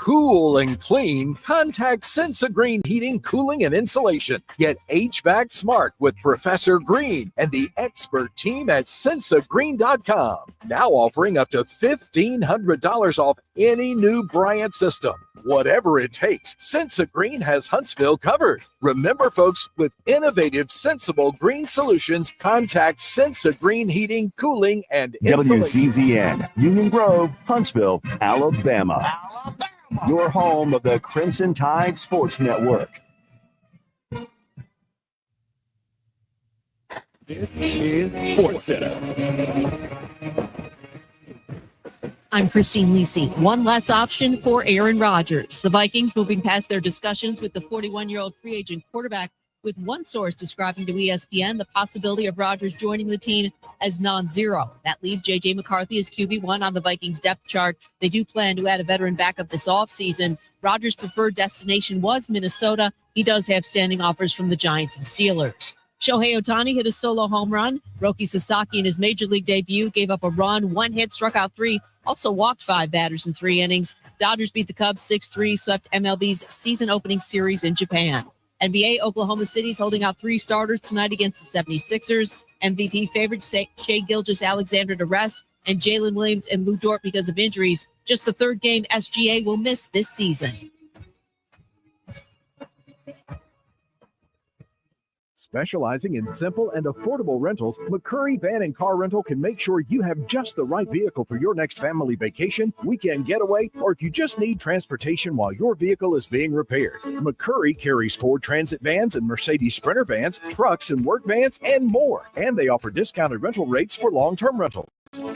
cool and clean, contact Sensa Green Heating, Cooling, and Insulation. Get HVAC smart with Professor Green and the expert team at SensaGreen.com. Now offering up to $1,500 off any new Bryant system. Whatever it takes, Sensa Green has Huntsville covered. Remember, folks, with innovative, sensible green solutions, contact Sensa Green Heating, Cooling, and Insulation. WCZN, Union Grove, Huntsville, Alabama. Your home of the Crimson Tide Sports Network. This is Sports Center. I'm Christine Lisi. One less option for Aaron Rodgers. The Vikings moving past their discussions with the 41-year-old free agent quarterback, with one source describing to ESPN the possibility of Rodgers joining the team as non-zero. That leaves J.J. McCarthy as QB1 on the Vikings depth chart. They do plan to add a veteran backup this offseason. Rodgers' preferred destination was Minnesota. He does have standing offers from the Giants and Steelers. Shohei Ohtani hit a solo home run. Roki Sasaki in his major league debut gave up a run, one hit, struck out three, also walked 5 batters in 3 innings. Dodgers beat the Cubs 6-3, swept MLB's season opening series in Japan. NBA, Oklahoma City's holding out 3 starters tonight against the 76ers. MVP favored Shai Gilgeous-Alexander to rest, and Jalen Williams and Lou Dort because of injuries. Just the 3rd game SGA will miss this season. Specializing in simple and affordable rentals, McCurry Van and Car Rental can make sure you have just the right vehicle for your next family vacation, weekend getaway, or if you just need transportation while your vehicle is being repaired. McCurry carries Ford Transit vans and Mercedes Sprinter vans, trucks and work vans, and more. And they offer discounted rental rates for long-term rentals.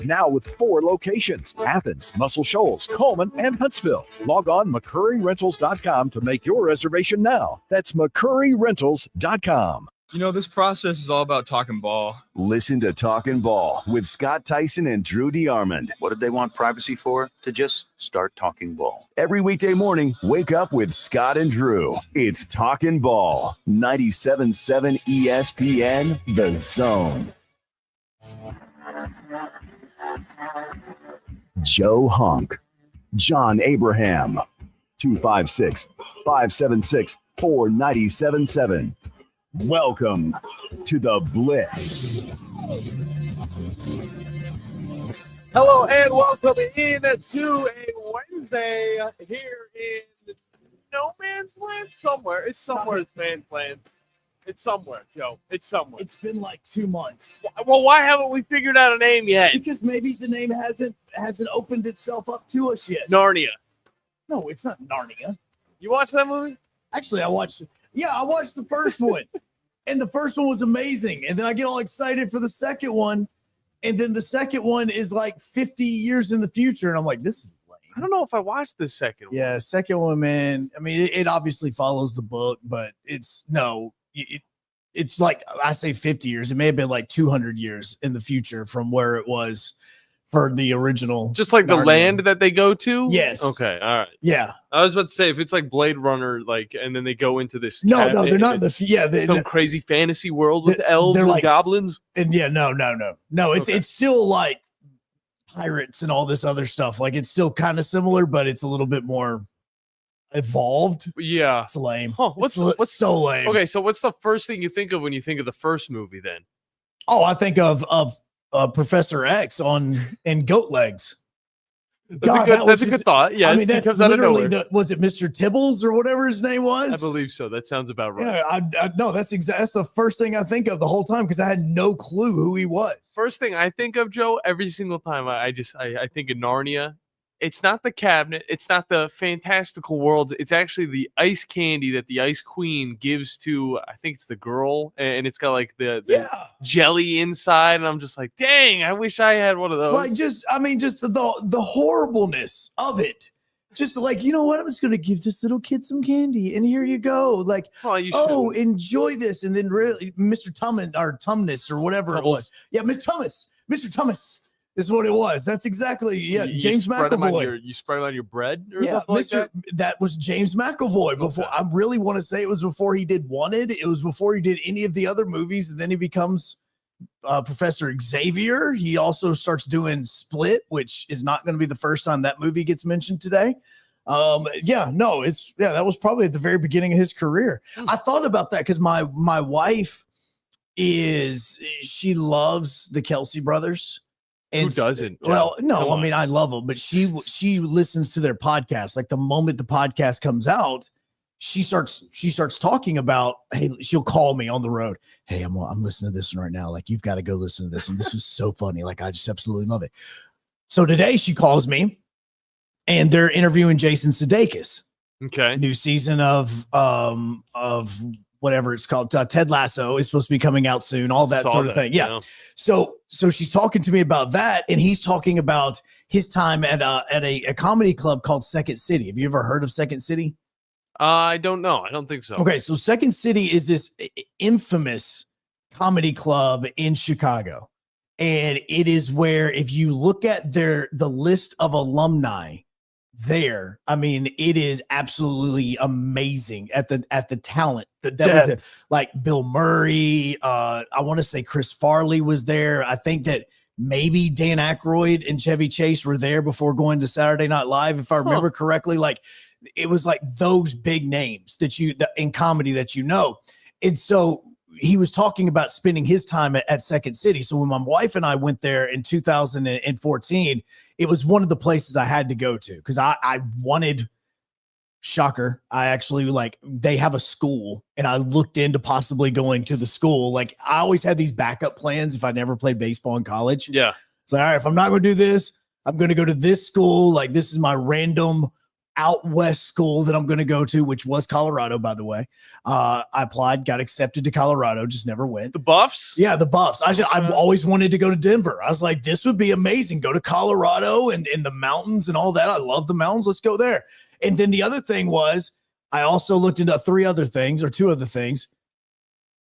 Now with 4 locations: Athens, Muscle Shoals, Coleman, and Huntsville. Log on McCurryRentals.com to make your reservation now. That's McCurryRentals.com. You know, this process is all about talking ball. Listen to Talkin' Ball with Scott Tyson and Drew DeArmond. What did they want privacy for? To just start talking ball. Every weekday morning, wake up with Scott and Drew. It's Talkin' Ball. 97.7 ESPN, The Zone. Joe Hunk, John Abraham, 256-576-4977. Welcome to the Blitz. Hello and welcome in to a Wednesday here in no man's land somewhere. It's somewhere it's man's land. It's somewhere, Joe. It's somewhere. It's been like 2 months. Well, why haven't we figured out a name yet? Because maybe the name hasn't opened itself up to us yet. Narnia. No, it's not Narnia. You watch that movie? Actually, I watched the first one. And the first one was amazing. And then I get all excited for the second one. And then the second one is like 50 years in the future. And I'm like, this is lame. I don't know if I watched the second one. Yeah, second one, man. I mean, it obviously follows the book, but it's like, I say 50 years. It may have been like 200 years in the future from where it was for the original. Just like the land that they go to? Yes. Okay, all right. Yeah. I was about to say, if it's like Blade Runner, like, and then they go into this. No, they're not some crazy fantasy world with elves and like, goblins. And yeah, no. It's still like pirates and all this other stuff. Like, it's still kind of similar, but it's a little bit more evolved. Yeah. It's lame. Huh, what's so lame? Okay, so what's the first thing you think of when you think of the first movie then? Oh, I think of Professor X in Goat Legs. That's a good thought. Yeah, I mean, that's literally was it Mr. Tibbles or whatever his name was? I believe so. That sounds about right. Yeah, I no, that's the first thing I think of the whole time because I had no clue who he was. First thing I think of, Joe, every single time I think of Narnia. It's not the cabinet. It's not the fantastical worlds. It's actually the ice candy that the Ice Queen gives to, I think it's the girl, and it's got like the jelly inside. And I'm just like, dang, I wish I had one of those. Like, just the horribleness of it. Just like, you know what? I'm just going to give this little kid some candy, and here you go. Like, enjoy this. And then really, Mr. Tumnus or whatever it was. Yeah, Mr. Tumnus. Is what it was. That's exactly James McAvoy. You spread it on your bread, or something like that? That was James McAvoy. Before I really want to say it was before he did Wanted. It was before he did any of the other movies, and then he becomes Professor Xavier. He also starts doing Split, which is not going to be the first time that movie gets mentioned today. That was probably at the very beginning of his career. I thought about that because my wife she loves the Kelsey brothers. Who doesn't? Well, no, I mean, I love them, but she listens to their podcast. Like the moment the podcast comes out, she starts talking about, hey, she'll call me on the road. Hey, I'm listening to this one right now. Like, you've got to go listen to this one. This was so funny. Like, I just absolutely love it. So today she calls me and they're interviewing Jason Sudeikis. Okay. New season of whatever it's called. Ted Lasso is supposed to be coming out soon. All that sort of thing. Yeah. So she's talking to me about that, and he's talking about his time at a comedy club called Second City. Have you ever heard of Second City? I don't know. I don't think so. Okay, so Second City is this infamous comedy club in Chicago, and it is where, if you look at the list of alumni there, I mean, it is absolutely amazing at the talent that was there. Like Bill Murray, I want to say Chris Farley was there. I think that maybe Dan Aykroyd and Chevy Chase were there before going to Saturday Night Live, if I remember correctly. Like, it was like those big names that in comedy that you know. And so he was talking about spending his time at Second City. So when my wife and I went there in 2014, it was one of the places I had to go to because I wanted, shocker, I actually, like, they have a school and I looked into possibly going to the school. Like, I always had these backup plans if I never played baseball in college. Yeah. So, all right, if I'm not going to do this, I'm going to go to this school. Like, this is my random out west school that I'm going to go to, which was Colorado, by the way. I applied, got accepted to Colorado, just never went. The Buffs? Yeah, the Buffs. I always wanted to go to Denver. I was like, this would be amazing. Go to Colorado and in the mountains and all that. I love the mountains. Let's go there. And then the other thing was, I also looked into two other things.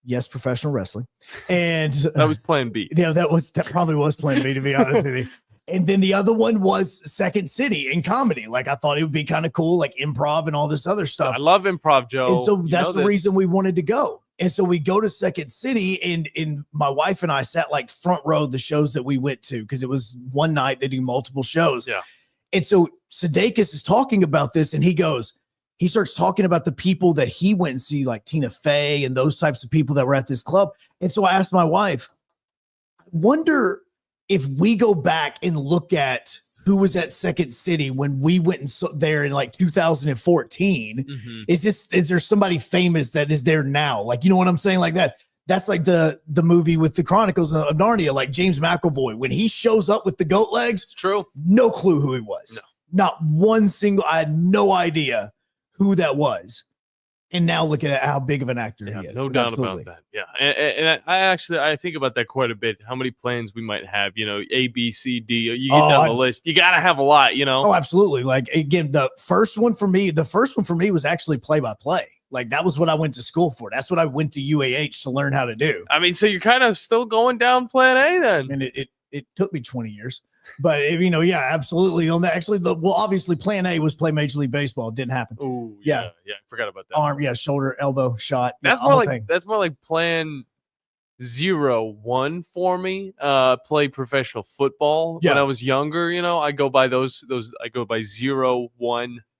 Yes, professional wrestling. And that was plan B. Yeah, that probably was plan B, to be honest with you. And then the other one was Second City in comedy. Like, I thought it would be kind of cool, like improv and all this other stuff. I love improv, Joe. And so that's the reason we wanted to go. And so we go to Second City, and my wife and I sat like front row the shows that we went to because it was one night they do multiple shows. Yeah. And so Sudeikis is talking about this, and he starts talking about the people that he went and see, like Tina Fey and those types of people that were at this club. And so I asked my wife, I wonder if we go back and look at who was at Second City when we went there in like 2014, is there somebody famous that is there now? Like, you know what I'm saying? Like that. That's like the movie with the Chronicles of Narnia, like James McAvoy, when he shows up with the goat legs. It's true. No clue who he was. No. Not one single. I had no idea who that was. And now look at how big of an actor he is. No doubt about that. Yeah. And I think about that quite a bit, how many plans we might have, A, B, C, D. You get down the list. You got to have a lot, Oh, absolutely. Like, again, the first one for me was actually play-by-play. Like, that was what I went to school for. That's what I went to UAH to learn how to do. I mean, so you're kind of still going down plan A then. And it took me 20 years. But, yeah, absolutely. On that, actually, obviously, plan A was play Major League Baseball. It didn't happen. Oh, yeah. I forgot about that. Arm, shoulder, elbow, shot. That's more like plan 0-1 for me. Play professional football when I was younger. I go by those. I go by 0-1,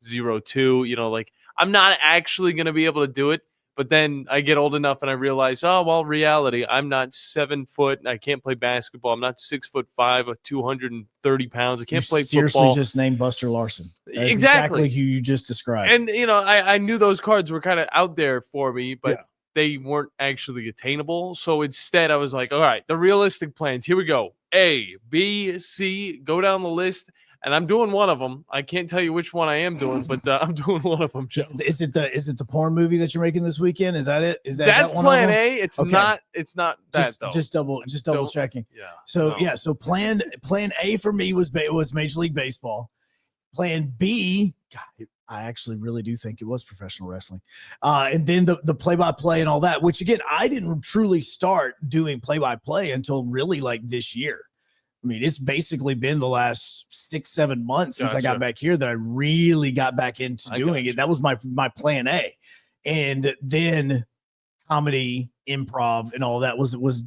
0-2. Like, I'm not actually going to be able to do it. But then I get old enough and I realize, reality. I'm not 7 foot. I can't play basketball. I'm not 6'5" or 230 pounds. I can't play seriously football. Just named Buster Larson. Exactly who you just described. And I knew those cards were kind of out there for me, but they weren't actually attainable. So instead, I was like, all right, the realistic plans. Here we go. A, B, C. Go down the list. And I'm doing one of them. I can't tell you which one I am doing, but I'm doing one of them, Joe. Is it the porn movie that you're making this weekend? Is that it? That's plan A. It's not that though. Just double checking. Yeah. So plan A for me was Major League Baseball. Plan B, God, I actually really do think it was professional wrestling. And then the play-by-play and all that, which again, I didn't truly start doing play-by-play until really like this year. I mean, it's basically been the last 6-7 months since I got back here that I really got back into doing it. That was my plan A. And then comedy, improv, and all that was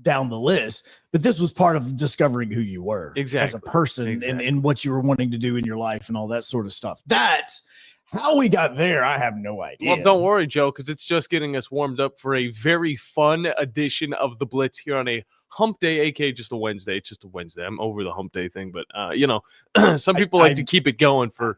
down the list, but this was part of discovering who you were as a person and what you were wanting to do in your life and all that sort of stuff. That's how we got there. I have no idea. Well, don't worry, Joe, because it's just getting us warmed up for a very fun edition of the Blitz here on a hump day, aka just a Wednesday. It's just a Wednesday. I'm over the hump day thing, but some people like to keep it going for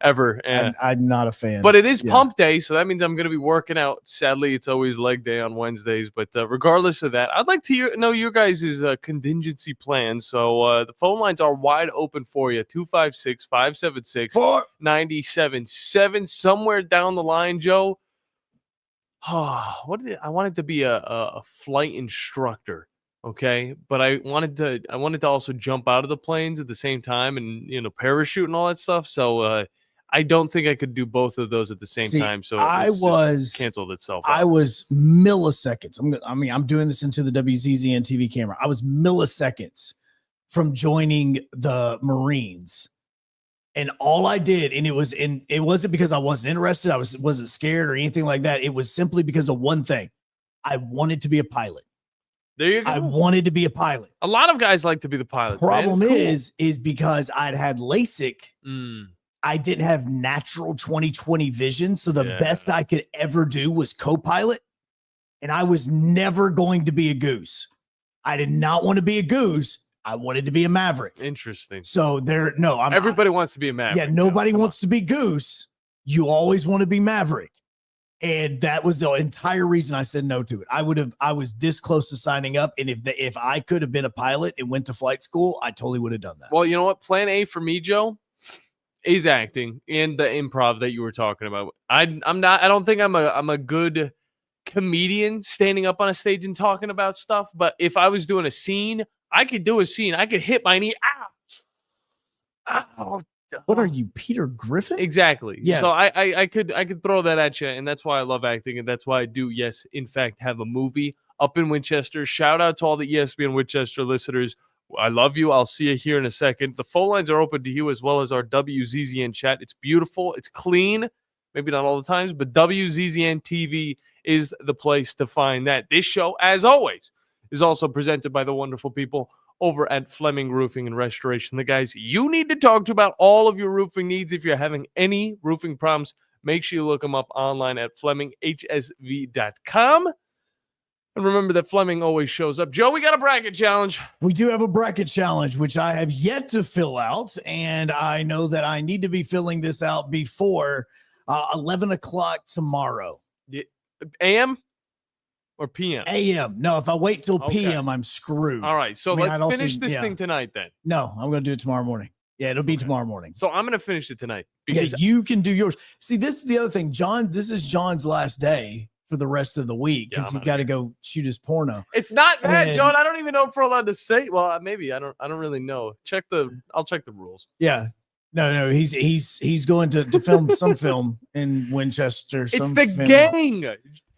ever. And I'm not a fan. But it is pump day, so that means I'm going to be working out. Sadly, it's always leg day on Wednesdays. But regardless of that, I'd like to know your guys' contingency plan. So the phone lines are wide open for you. 256-576-9770. Somewhere down the line, Joe. I wanted to be a flight instructor. Okay, but I wanted to also jump out of the planes at the same time and parachute and all that stuff. So I don't think I could do both of those at the same time. So it's canceled itself out. I was milliseconds. I'm doing this into the WZZN TV camera. I was milliseconds from joining the Marines. And all I did, and it wasn't because I wasn't interested. I wasn't scared or anything like that. It was simply because of one thing. I wanted to be a pilot. There you go. I wanted to be a pilot. A lot of guys like to be the pilot. Problem is because I'd had LASIK. I didn't have natural 20/20 vision. So the best I could ever do was co-pilot. And I was never going to be a goose. I did not want to be a goose. I wanted to be a maverick. Interesting. So everybody wants to be a maverick. Yeah, nobody wants to be goose. You always want to be maverick. And that was the entire reason I said no to it. I was this close to signing up. And if I could have been a pilot and went to flight school, I totally would have done that. Well, you know what? Plan A for me, Joe, is acting and the improv that you were talking about. I don't think I'm a good comedian standing up on a stage and talking about stuff. But if I was doing a scene, I could do a scene. I could hit my knee. Ow. What are you, Peter Griffin? Exactly. Yes. So I could throw that at you, and that's why I love acting, and that's why I do, yes, in fact, have a movie up in Winchester. Shout out to all the ESPN Winchester listeners. I love you. I'll see you here in a second. The phone lines are open to you as well as our WZZN chat. It's beautiful. It's clean. Maybe not all the times, but WZZN TV is the place to find that. This show, as always, is also presented by the wonderful people over at Fleming Roofing and Restoration. The guys you need to talk to about all of your roofing needs. If you're having any roofing problems, make sure you look them up online at FlemingHSV.com. And remember that Fleming always shows up. Joe, we got a bracket challenge. We do have a bracket challenge, which I have yet to fill out. And I know that I need to be filling this out before 11 o'clock tomorrow. AM? Or PM? AM. No, if I wait till PM, I'm screwed. All right. So let's finish this thing tonight then. No, I'm going to do it tomorrow morning. Yeah, it'll be tomorrow morning. So I'm going to finish it tonight. Because you can do yours. See, this is the other thing. John, this is John's last day for the rest of the week because he's got to go shoot his porno. It's not that, John. I don't even know if we're allowed to say. Well, maybe. I don't really know. I'll check the rules. Yeah. No, he's going to film some film in Winchester. It's the gang.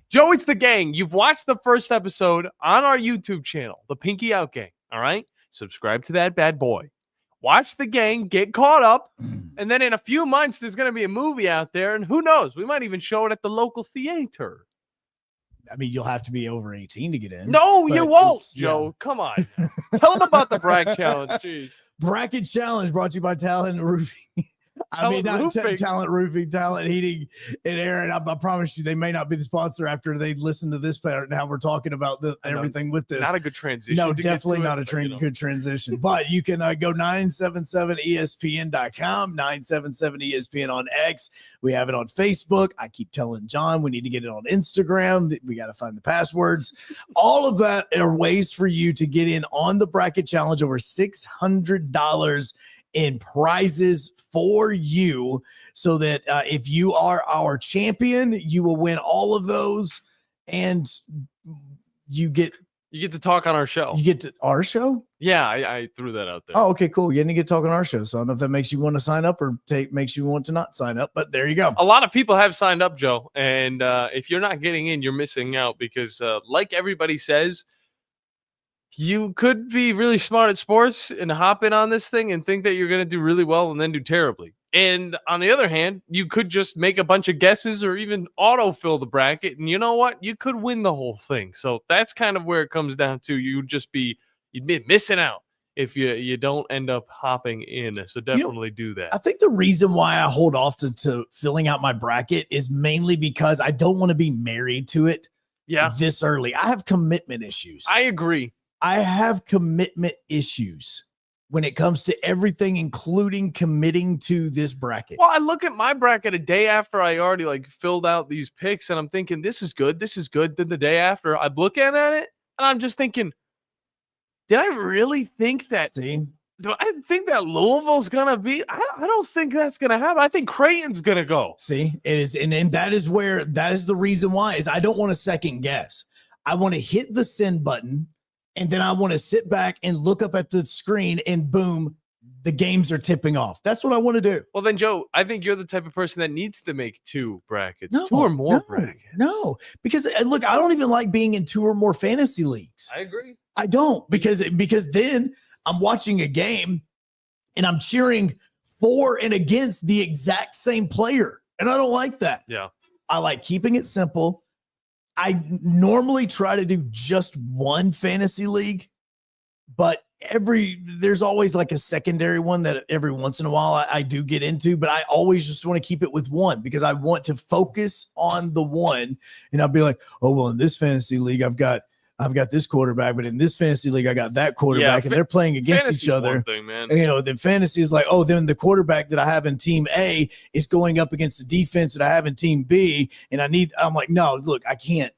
Joe, it's the gang. You've watched the first episode on our YouTube channel, the Pinky Out Gang. All right? Subscribe to that bad boy. Watch the gang, get caught up, and then in a few months, there's going to be a movie out there, and who knows? We might even show it at the local theater. I mean, you'll have to be over 18 to get in. No, you won't, Joe. Yeah. Come on. Tell them about the bracket challenge. Jeez. Bracket challenge brought to you by Talent Roofing. Talent Roofing, Talent Heating, and Aaron. I promise you, they may not be the sponsor after they listen to this part. Now we're talking about everything with this. Not a good transition. No, definitely not a good transition. But you can go 977ESPN.com, 977ESPN on X. We have it on Facebook. I keep telling John we need to get it on Instagram. We got to find the passwords. All of that are ways for you to get in on the bracket challenge. Over $600 in prizes for you, so that if you are our champion, you will win all of those, and you get to talk on our show. You get to our show? Yeah, I threw that out there. Oh, okay, cool. You didn't get to talk on our show, so I don't know if that makes you want to sign up or makes you want to not sign up, but there you go. A lot of people have signed up, Joe, and if you're not getting in, you're missing out because like everybody says, you could be really smart at sports and hop in on this thing and think that you're going to do really well and then do terribly. And on the other hand, you could just make a bunch of guesses or even autofill the bracket. And you know what? You could win the whole thing. So that's kind of where it comes down to. You'd be missing out if you don't end up hopping in. So definitely do that. I think the reason why I hold off to filling out my bracket is mainly because I don't want to be married to it this early. I have commitment issues. I agree. I have commitment issues when it comes to everything, including committing to this bracket. Well, I look at my bracket a day after I already filled out these picks, and I'm thinking, this is good. This is good. Then the day after, I'm looking at it, and I'm just thinking, did I really think that? See? Do I think that Louisville's gonna be? I don't think that's gonna happen. I think Creighton's gonna go. See, it is, and that is the reason why is I don't want to second guess. I want to hit the send button, and then I want to sit back and look up at the screen, and boom, the games are tipping off. That's what I want to do. Well, then, Joe, I think you're the type of person that needs to make two brackets, two or more brackets. No, because look, I don't even like being in two or more fantasy leagues. I agree. I don't because then I'm watching a game and I'm cheering for and against the exact same player, and I don't like that. Yeah, I like keeping it simple. I normally try to do just one fantasy league, but there's always like a secondary one that every once in a while I do get into, but I always just want to keep it with one because I want to focus on the one. And I'll be like, oh, well, in this fantasy league, I've got this quarterback, but in this fantasy league, I got that quarterback, and they're playing against each other. Thing, man. Then fantasy is like, oh, then the quarterback that I have in team A is going up against the defense that I have in team B, and I'm like, no, look, I can't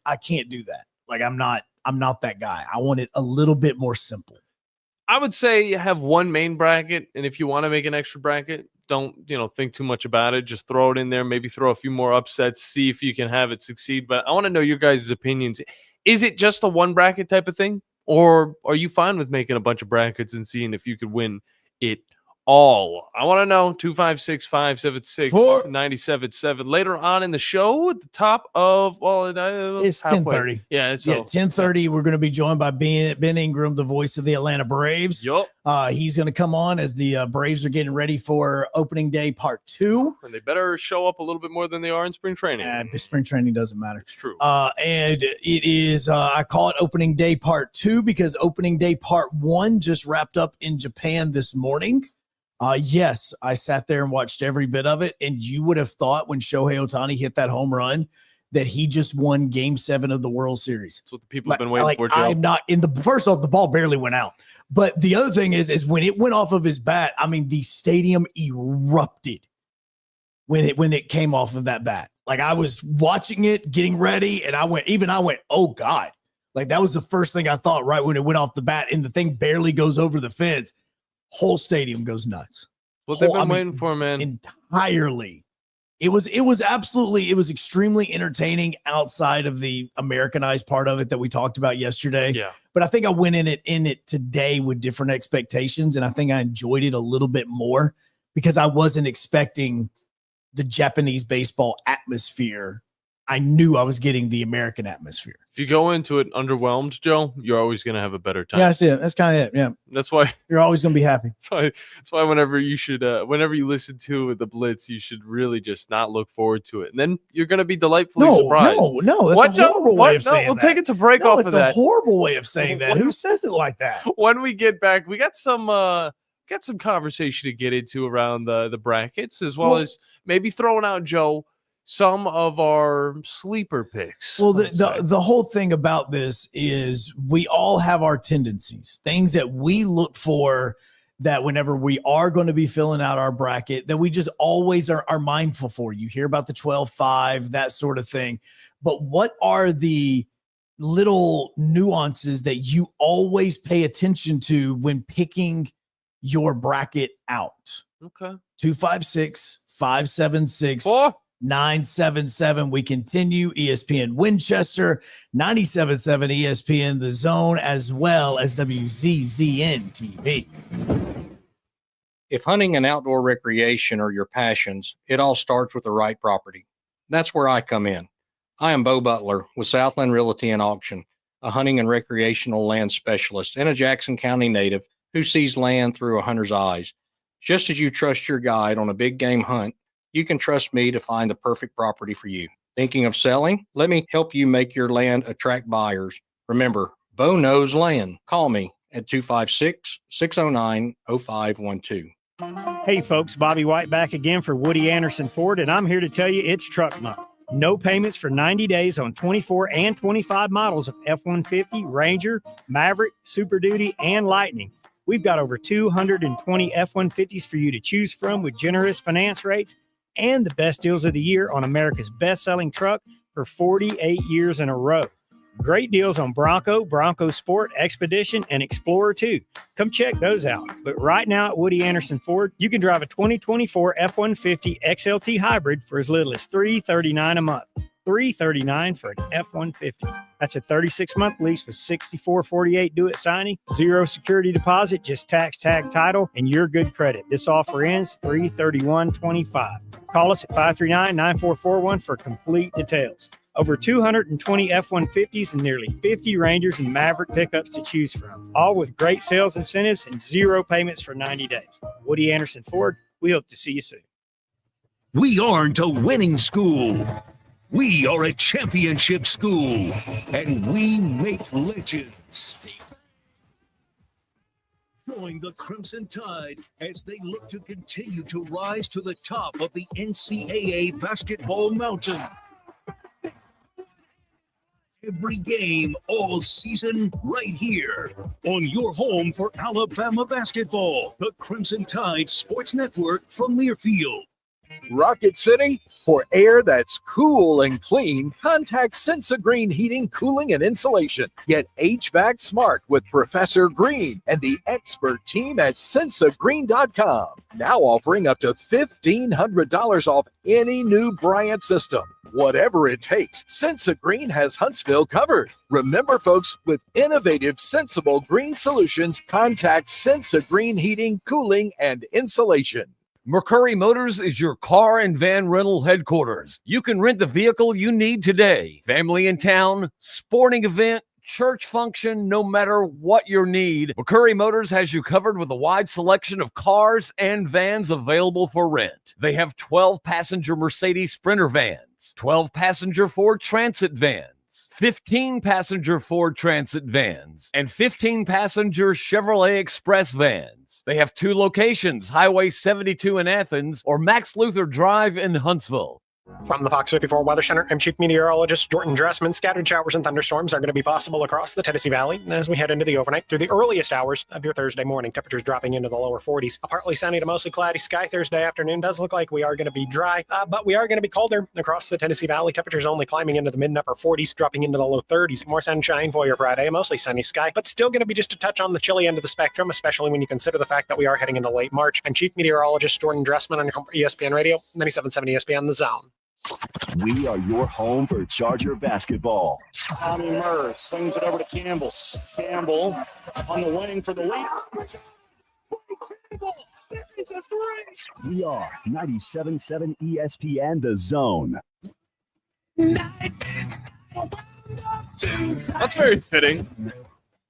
do that. Like, I'm not that guy. I want it a little bit more simple. I would say you have one main bracket, and if you want to make an extra bracket, don't think too much about it. Just throw it in there. Maybe throw a few more upsets. See if you can have it succeed. But I want to know your guys' opinions. Is it just a one bracket type of thing, or are you fine with making a bunch of brackets and seeing if you could win it all? I want to know. 256-576-97.7. Later on in the show, at the top of it's 10:30. Yeah, so 10:30. We're going to be joined by Ben Ingram, the voice of the Atlanta Braves. Yup. He's going to come on as the Braves are getting ready for opening day part 2. And they better show up a little bit more than they are in spring training. Spring training doesn't matter. It's true. And it is, I call it opening day part 2 because opening day part 1 just wrapped up in Japan this morning. Yes, I sat there and watched every bit of it, and you would have thought when Shohei Ohtani hit that home run that he just won Game 7 of the World Series. That's what the people have been waiting for, Joe. I'm not in the first off, the ball barely went out. But the other thing is when it went off of his bat, I mean, the stadium erupted when it came off of that bat. Like, I was watching it, getting ready, and I went, oh God. Like, that was the first thing I thought right when it went off the bat, and the thing barely goes over the fence. Whole stadium goes nuts. What they've been waiting for, man. Entirely. It was extremely entertaining outside of the Americanized part of it that we talked about yesterday. Yeah. But I think I went in it today with different expectations, and I think I enjoyed it a little bit more because I wasn't expecting the Japanese baseball atmosphere. I knew I was getting the American atmosphere. If you go into it underwhelmed, Joe, you're always going to have a better time. Yeah, that's it. That's kind of it. Yeah. That's why you're always going to be happy. That's why whenever you listen to the Blitz, you should really just not look forward to it. And then you're going to be delightfully surprised. No. That's a horrible way of saying we'll that. take it to break off of that. It's a horrible way of saying that. Who says it like that? When we get back, we got some conversation to get into around the brackets, as well as maybe throwing out, Joe, some of our sleeper picks. Well, the whole thing about this is we all have our tendencies, things that we look for that whenever we are going to be filling out our bracket, that we just always are mindful for. You hear about the 12-5, that sort of thing. But what are the little nuances that you always pay attention to when picking your bracket out? Okay. 256-576 977. We continue. ESPN Winchester, 97.7 ESPN The Zone, as well as WZZN TV. If hunting and outdoor recreation are your passions, it all starts with the right property. That's where I come in. I am Bo Butler with Southland Realty and Auction, a hunting and recreational land specialist and a Jackson County native who sees land through a hunter's eyes. Just as you trust your guide on a big game hunt, you can trust me to find the perfect property for you. Thinking of selling? Let me help you make your land attract buyers. Remember, Bo knows land. Call me at 256-609-0512. Hey folks, Bobby White back again for Woody Anderson Ford, and I'm here to tell you it's truck month. No payments for 90 days on 24 and 25 models of F-150, Ranger, Maverick, Super Duty, and Lightning. We've got over 220 F-150s for you to choose from with generous finance rates and the best deals of the year on America's best-selling truck for 48 years in a row. Great deals on Bronco, Bronco Sport, Expedition, and Explorer 2. Come check those out. But right now at Woody Anderson Ford, you can drive a 2024 F-150 XLT Hybrid for as little as $339 a month. $339 for an F-150. That's a 36-month lease with 6448 due at signing, 0 security deposit, just tax tag title, and your good credit. This offer ends 3/31/25. Call us at 539-9441 for complete details. Over 220 F-150s and nearly 50 Rangers and Maverick pickups to choose from, all with great sales incentives and 0 payments for 90 days. Woody Anderson Ford, we hope to see you soon. We aren't a winning school. We are a championship school, and we make legends. Join the Crimson Tide as they look to continue to rise to the top of the NCAA basketball mountain. Every game, all season, right here on your home for Alabama basketball, the Crimson Tide Sports Network from Learfield. Rocket City, for air that's cool and clean, contact Sensa Green Heating, Cooling, and Insulation. Get HVAC smart with Professor Green and the expert team at sensagreen.com. Now offering up to $1,500 off any new Bryant system. Whatever it takes, Sensa Green has Huntsville covered. Remember, folks, with innovative, sensible green solutions, contact Sensa Green Heating, Cooling, and Insulation. McCurry Motors is your car and van rental headquarters. You can rent the vehicle you need today. Family in town, sporting event, church function, no matter what your need, McCurry Motors has you covered with a wide selection of cars and vans available for rent. They have 12-passenger Mercedes Sprinter vans, 12-passenger Ford Transit vans, 15-passenger Ford Transit vans, and 15-passenger Chevrolet Express vans. They have 2 locations, Highway 72 in Athens or Max Luther Drive in Huntsville. From the Fox 54 Weather Center, I'm Chief Meteorologist Jordan Dressman. Scattered showers and thunderstorms are going to be possible across the Tennessee Valley as we head into the overnight through the earliest hours of your Thursday morning. Temperatures dropping into the lower 40s. A partly sunny to mostly cloudy sky Thursday afternoon. Does look like we are going to be dry, but we are going to be colder across the Tennessee Valley. Temperatures only climbing into the mid and upper 40s, dropping into the low 30s. More sunshine for your Friday, mostly sunny sky, but still going to be just a touch on the chilly end of the spectrum, especially when you consider the fact that we are heading into late March. I'm Chief Meteorologist Jordan Dressman on your home for ESPN Radio, 97.7 ESPN The Zone. We are your home for Charger basketball. Tommy Murr swings it over to Campbell. Campbell on the wing for the lead. We are 97.7 ESPN The Zone. That's very fitting.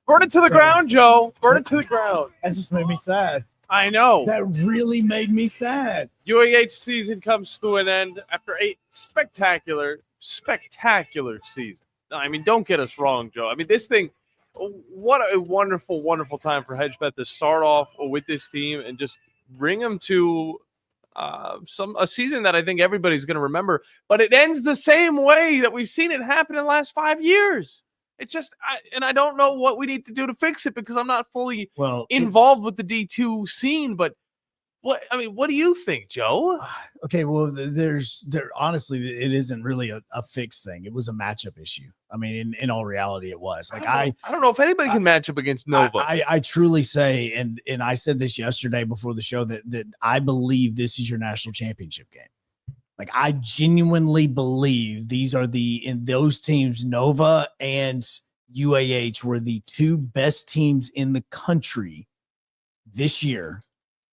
Burn it to the ground, Joe. Burn it to the ground. That just made me sad. I know. That really made me sad. UAH season comes to an end after a spectacular season. I mean, don't get us wrong, Joe. I mean, this thing, what a wonderful, wonderful time for HedgeBet to start off with this team and just bring them to a season that I think everybody's going to remember. But it ends the same way that we've seen it happen in the last 5 years. It's just, I don't know what we need to do to fix it because I'm not fully involved with the D2 scene. But what do you think, Joe? Okay, well, honestly, it isn't really a fixed thing. It was a matchup issue. I mean, in all reality, it was. Like I don't know if anybody can match up against Nova. I truly say, and I said this yesterday before the show that I believe this is your national championship game. Like, I genuinely believe in those teams, Nova and UAH were the 2 best teams in the country this year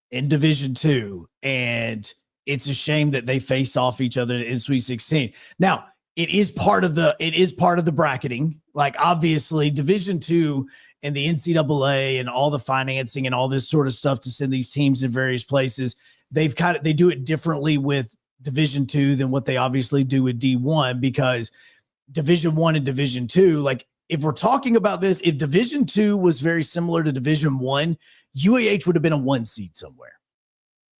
in Division II. And it's a shame that they face off each other in Sweet 16. Now, it is part of the bracketing. Like, obviously, Division II and the NCAA and all the financing and all this sort of stuff to send these teams in various places, they do it differently with Division II than what they obviously do with D1, because Division I and Division II, like if we're talking about this, if Division II was very similar to Division I, UAH would have been a 1 seed somewhere.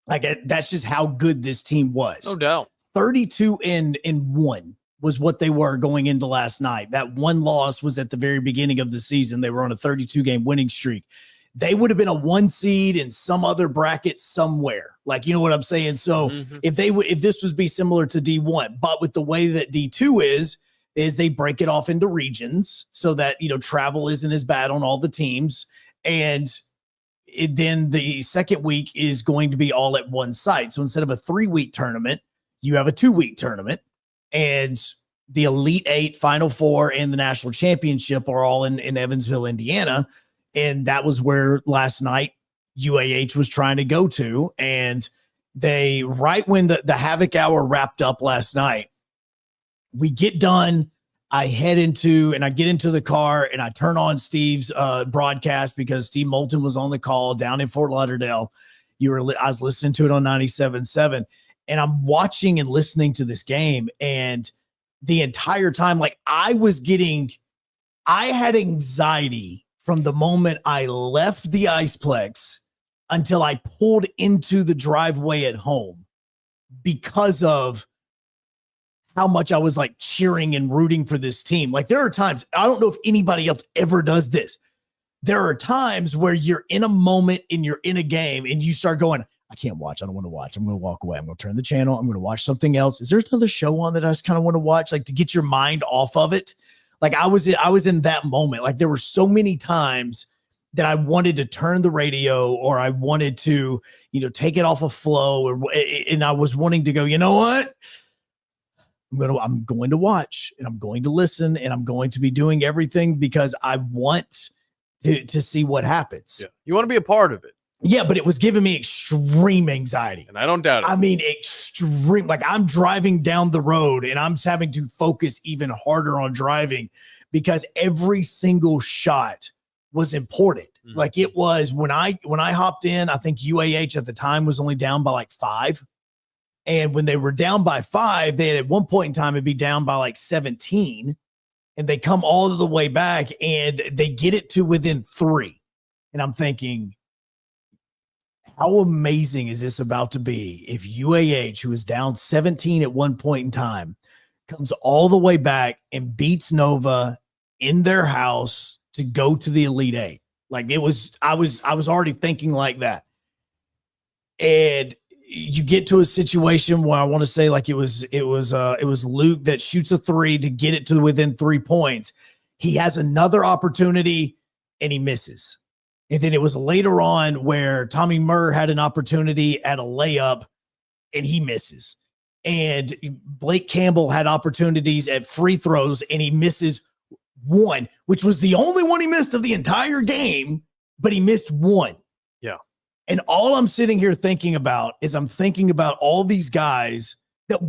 Like that's just how good this team was. No doubt. 32-1 was what they were going into last night. That one loss was at the very beginning of the season. They were on a 32-game winning streak. They would have been a 1 seed in some other bracket somewhere. Like, you know what I'm saying? So if this was be similar to D1, but with the way that D2 is they break it off into regions so that, travel isn't as bad on all the teams. And then the second week is going to be all at one site. So instead of a 3-week tournament, you have a 2-week tournament, and the Elite 8, Final 4, and the National Championship are all in Evansville, Indiana. And that was where last night UAH was trying to go to. And they, right when the Havoc Hour wrapped up last night, we get done. I get into the car and I turn on Steve's broadcast because Steve Moulton was on the call down in Fort Lauderdale. I was listening to it on 97.7, and I'm watching and listening to this game. And the entire time, like I had anxiety from the moment I left the Iceplex until I pulled into the driveway at home because of how much I was like cheering and rooting for this team. Like there are times, I don't know if anybody else ever does this. There are times where you're in a moment and you're in a game and you start going, I can't watch. I don't want to watch. I'm going to walk away. I'm going to turn the channel. I'm going to watch something else. Is there another show on that I just kind of want to watch? Like to get your mind off of it. Like I was in that moment. Like there were so many times that I wanted to turn the radio, or I wanted to, take it off of flow, and I was wanting to go, you know what? I'm going to watch, and I'm going to listen, and I'm going to be doing everything because I want to see what happens. Yeah. You want to be a part of it. Yeah, but it was giving me extreme anxiety. And I don't doubt it. I mean, extreme. Like I'm driving down the road and I'm having to focus even harder on driving because every single shot was important. Mm-hmm. Like it was when I hopped in, I think UAH at the time was only down by like 5. And when they were down by 5, they had at one point in time it'd be down by like 17. And they come all the way back and they get it to within 3. And I'm thinking, how amazing is this about to be if UAH, who is down 17 at one point in time, comes all the way back and beats Nova in their house to go to the Elite 8? Like it was, I was already thinking like that. And you get to a situation where I want to say like it was Luke that shoots a 3 to get it to within 3 points. He has another opportunity and he misses. And then it was later on where Tommy Murr had an opportunity at a layup and he misses. And Blake Campbell had opportunities at free throws and he misses 1, which was the only one he missed of the entire game, but he missed 1. Yeah. And all I'm sitting here thinking about is I'm thinking about all these guys that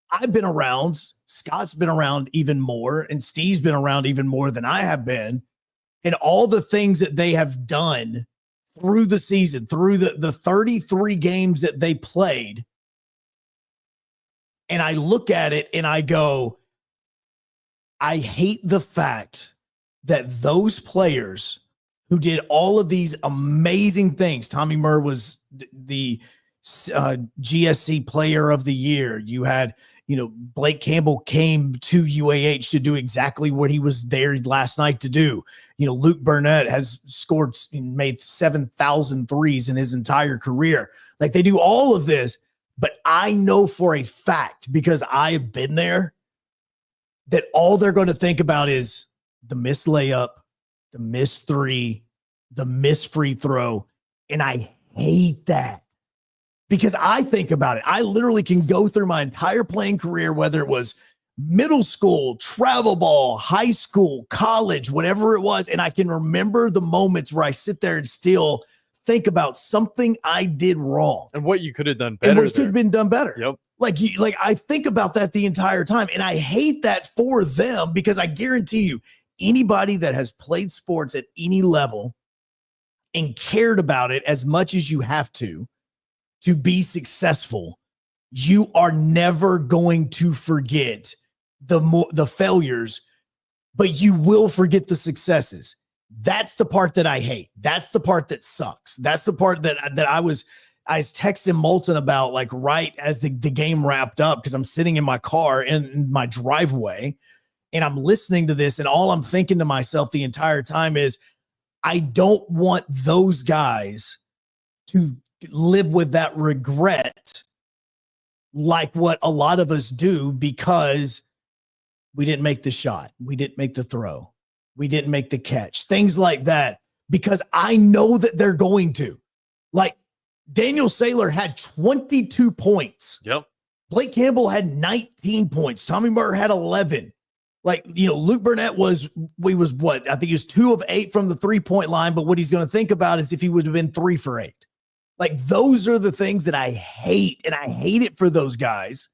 I've been around. Scott's been around even more, and Steve's been around even more than I have been. And all the things that they have done through the season, through the 33 games that they played. And I look at it and I go, I hate the fact that those players who did all of these amazing things, Tommy Murr was the GSC player of the year. You had, Blake Campbell came to UAH to do exactly what he was there last night to do. Luke Burnett has made 7,000 threes in his entire career. Like they do all of this, but I know for a fact, because I have been there, that all they're going to think about is the missed layup, the missed 3, the missed free throw. And I hate that. Because I think about it. I literally can go through my entire playing career, whether it was middle school, travel ball, high school, college, whatever it was, and I can remember the moments where I sit there and still think about something I did wrong. And what you could have done better. And what could have been done better. Yep. Like I think about that the entire time, and I hate that for them because I guarantee you, anybody that has played sports at any level and cared about it as much as you have to be successful, you are never going to forget the failures, but you will forget the successes. That's the part that I hate. That's the part that sucks. That's the part that I was texting Moulton about, like, right as the game wrapped up, because I'm sitting in my car in my driveway and I'm listening to this, and all I'm thinking to myself the entire time is, I don't want those guys to live with that regret like what a lot of us do, because we didn't make the shot, we didn't make the throw, we didn't make the catch, things like that, because I know that they're going to. Like, Daniel Saylor had 22 points. Yep. Blake Campbell had 19 points. Tommy Murr had 11. Like, Luke Burnett was what? I think he was 2 of 8 from the 3-point line, but what he's going to think about is if he would have been 3 for 8. Like, those are the things that I hate, and I hate it for those guys,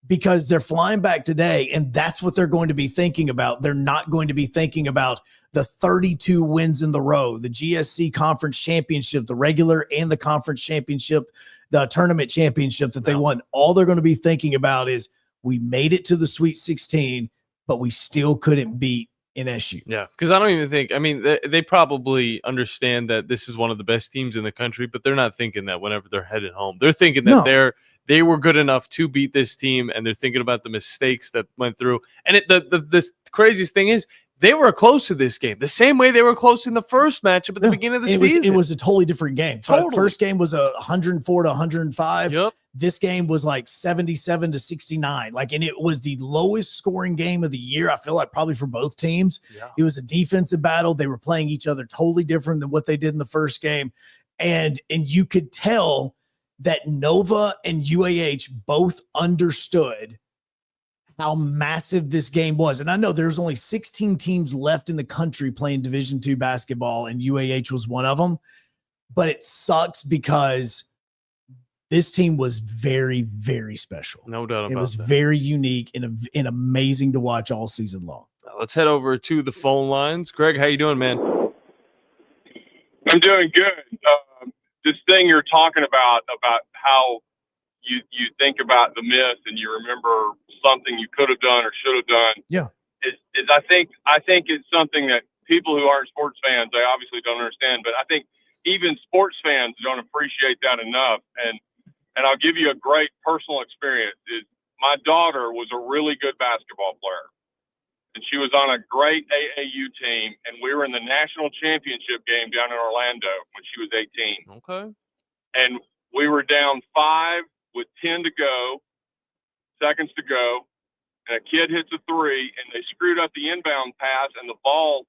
because they're flying back today, and that's what they're going to be thinking about. They're not going to be thinking about the 32 wins in the row, the GSC Conference Championship, the regular and the conference championship, the tournament championship that they won. All they're going to be thinking about is, we made it to the Sweet 16, but we still couldn't beat NSU. Yeah, because I don't even think, I mean, they probably understand that this is one of the best teams in the country, but they're not thinking that whenever they're headed home. They're thinking that they were good enough to beat this team, and they're thinking about the mistakes that went through. And the craziest thing is, they were close to this game, the same way they were close in the first matchup at the beginning of the season. It was a totally different game. Totally. First game was 104 to 105. Yep. This game was like 77 to 69. Like, and it was the lowest scoring game of the year, I feel like, probably for both teams. Yeah. It was a defensive battle. They were playing each other totally different than what they did in the first game. And you could tell that Nova and UAH both understood how massive this game was. And I know there's only 16 teams left in the country playing Division II basketball, and UAH was one of them. But it sucks because this team was very, very special. No doubt about that. It was very unique and amazing to watch all season long. Let's head over to the phone lines. Greg, how you doing, man? I'm doing good. This thing you're talking about how you think about the miss and you remember something you could have done or should have done. Yeah. Is I think it's something that people who aren't sports fans, they obviously don't understand, but I think even sports fans don't appreciate that enough. And I'll give you a great personal experience. My daughter was a really good basketball player, and she was on a great AAU team, and we were in the national championship game down in Orlando when she was 18. Okay. And we were down 5 with 10 seconds to go, and a kid hits a 3, and they screwed up the inbound pass, and the ball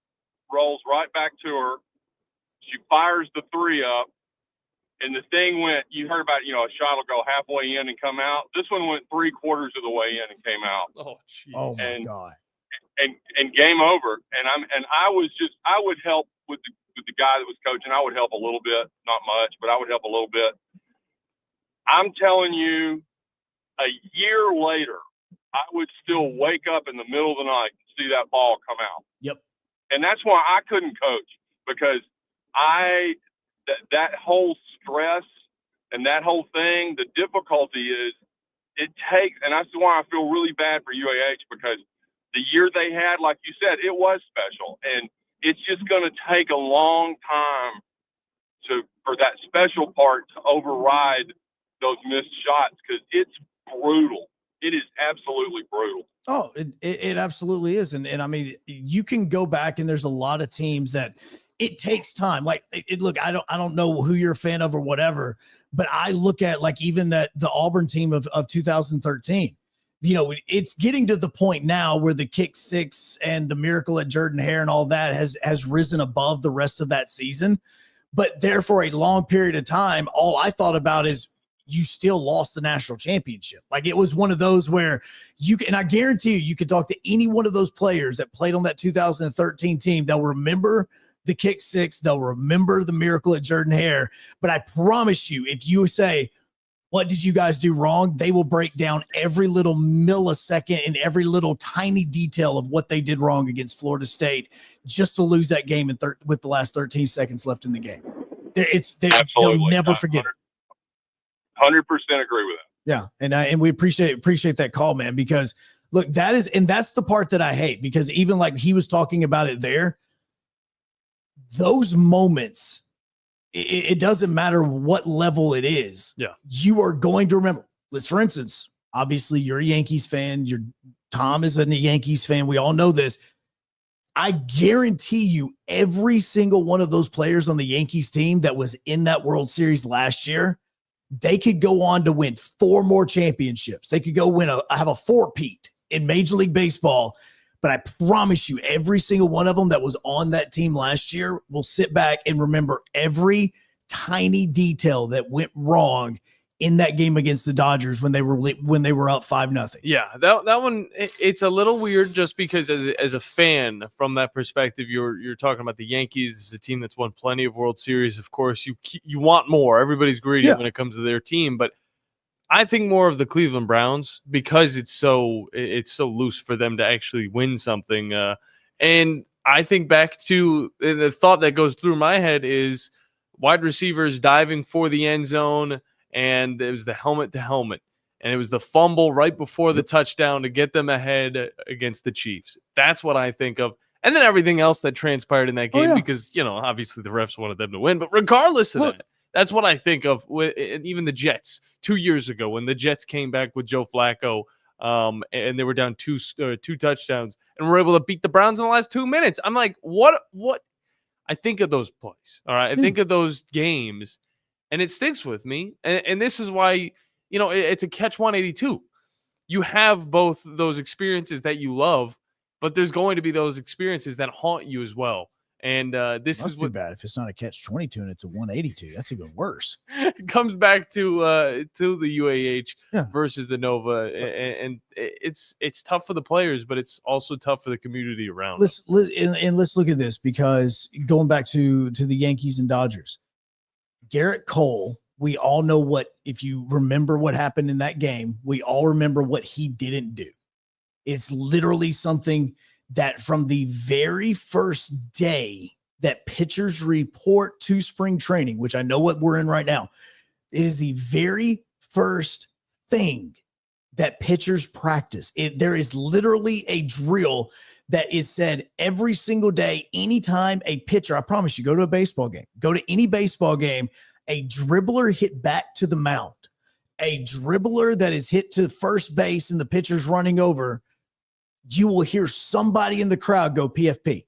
rolls right back to her. She fires the 3 up, and the thing went, you heard about, a shot will go halfway in and come out. This one went 3/4 of the way in and came out. Oh, geez. Oh my God. And game over. And I would help with the guy that was coaching. I would help a little bit, not much, but I would help a little bit. I'm telling you, a year later, I would still wake up in the middle of the night and see that ball come out. Yep. And that's why I couldn't coach, because that whole stress and that whole thing, the difficulty is it takes, and that's why I feel really bad for UAH, because the year they had, like you said, it was special, and it's just going to take a long time for that special part to override those missed shots, because it's brutal. It is absolutely brutal. Oh, it absolutely is. And I mean, you can go back, and there's a lot of teams that it takes time. Like, look, I don't know who you're a fan of or whatever, but I look at, like, even the Auburn team of 2013. It's getting to the point now where the kick 6 and the miracle at Jordan-Hare and all that has risen above the rest of that season. But there for a long period of time, all I thought about is you still lost the national championship. Like, it was one of those where and I guarantee you could talk to any one of those players that played on that 2013 team. They'll remember the kick 6. They'll remember the miracle at Jordan-Hare. But I promise you, if you say, what did you guys do wrong? They will break down every little millisecond and every little tiny detail of what they did wrong against Florida State just to lose that game with the last 13 seconds left in the game. They'll never forget it. 100% agree with that. Yeah, and we appreciate that call, man, because look, that's the part that I hate, because even like he was talking about it there, those moments, it doesn't matter what level it is. Yeah. You are going to remember. Let's, for instance, obviously you're a Yankees fan. Tom is a Yankees fan. We all know this. I guarantee you every single one of those players on the Yankees team that was in that World Series last year, they could go on to win 4 more championships. They could go have a 4-peat in Major League Baseball. But I promise you, every single one of them that was on that team last year will sit back and remember every tiny detail that went wrong in that game against the Dodgers when they were up 5-0. Yeah, that one, it's a little weird just because as a fan from that perspective, you're talking about the Yankees as a team that's won plenty of World Series. Of course, you want more. Everybody's greedy when it comes to their team, but I think more of the Cleveland Browns because it's so loose for them to actually win something. And I think back to the thought that goes through my head is wide receivers diving for the end zone, and it was the helmet to helmet, and it was the fumble right before the touchdown to get them ahead against the Chiefs. That's what I think of. And then everything else that transpired in that game because, obviously the refs wanted them to win. But regardless of that, that's what I think of with even the Jets 2 years ago when the Jets came back with Joe Flacco and they were down two touchdowns and were able to beat the Browns in the last 2 minutes. I'm like, what? I think of those plays. All right. I think of those games and it sticks with me. And this is why, it's a catch 182. You have both those experiences that you love, but there's going to be those experiences that haunt you as well. And this is what bad if it's not a catch 22 and it's a 182. That's even worse. It comes back to the UAH versus the Nova, and it's tough for the players, but it's also tough for the community around. Let's look at this, because going back to the Yankees and Dodgers, Garrett Cole. We all know if you remember what happened in that game, we all remember what he didn't do. It's literally something that from the very first day that pitchers report to spring training, which I know what we're in right now, it is the very first thing that pitchers practice. There is literally a drill that is said every single day. Anytime a pitcher, I promise you, go to a baseball game, go to any baseball game, a dribbler hit back to the mound, a dribbler that is hit to first base and the pitcher's running over, you will hear somebody in the crowd go PFP,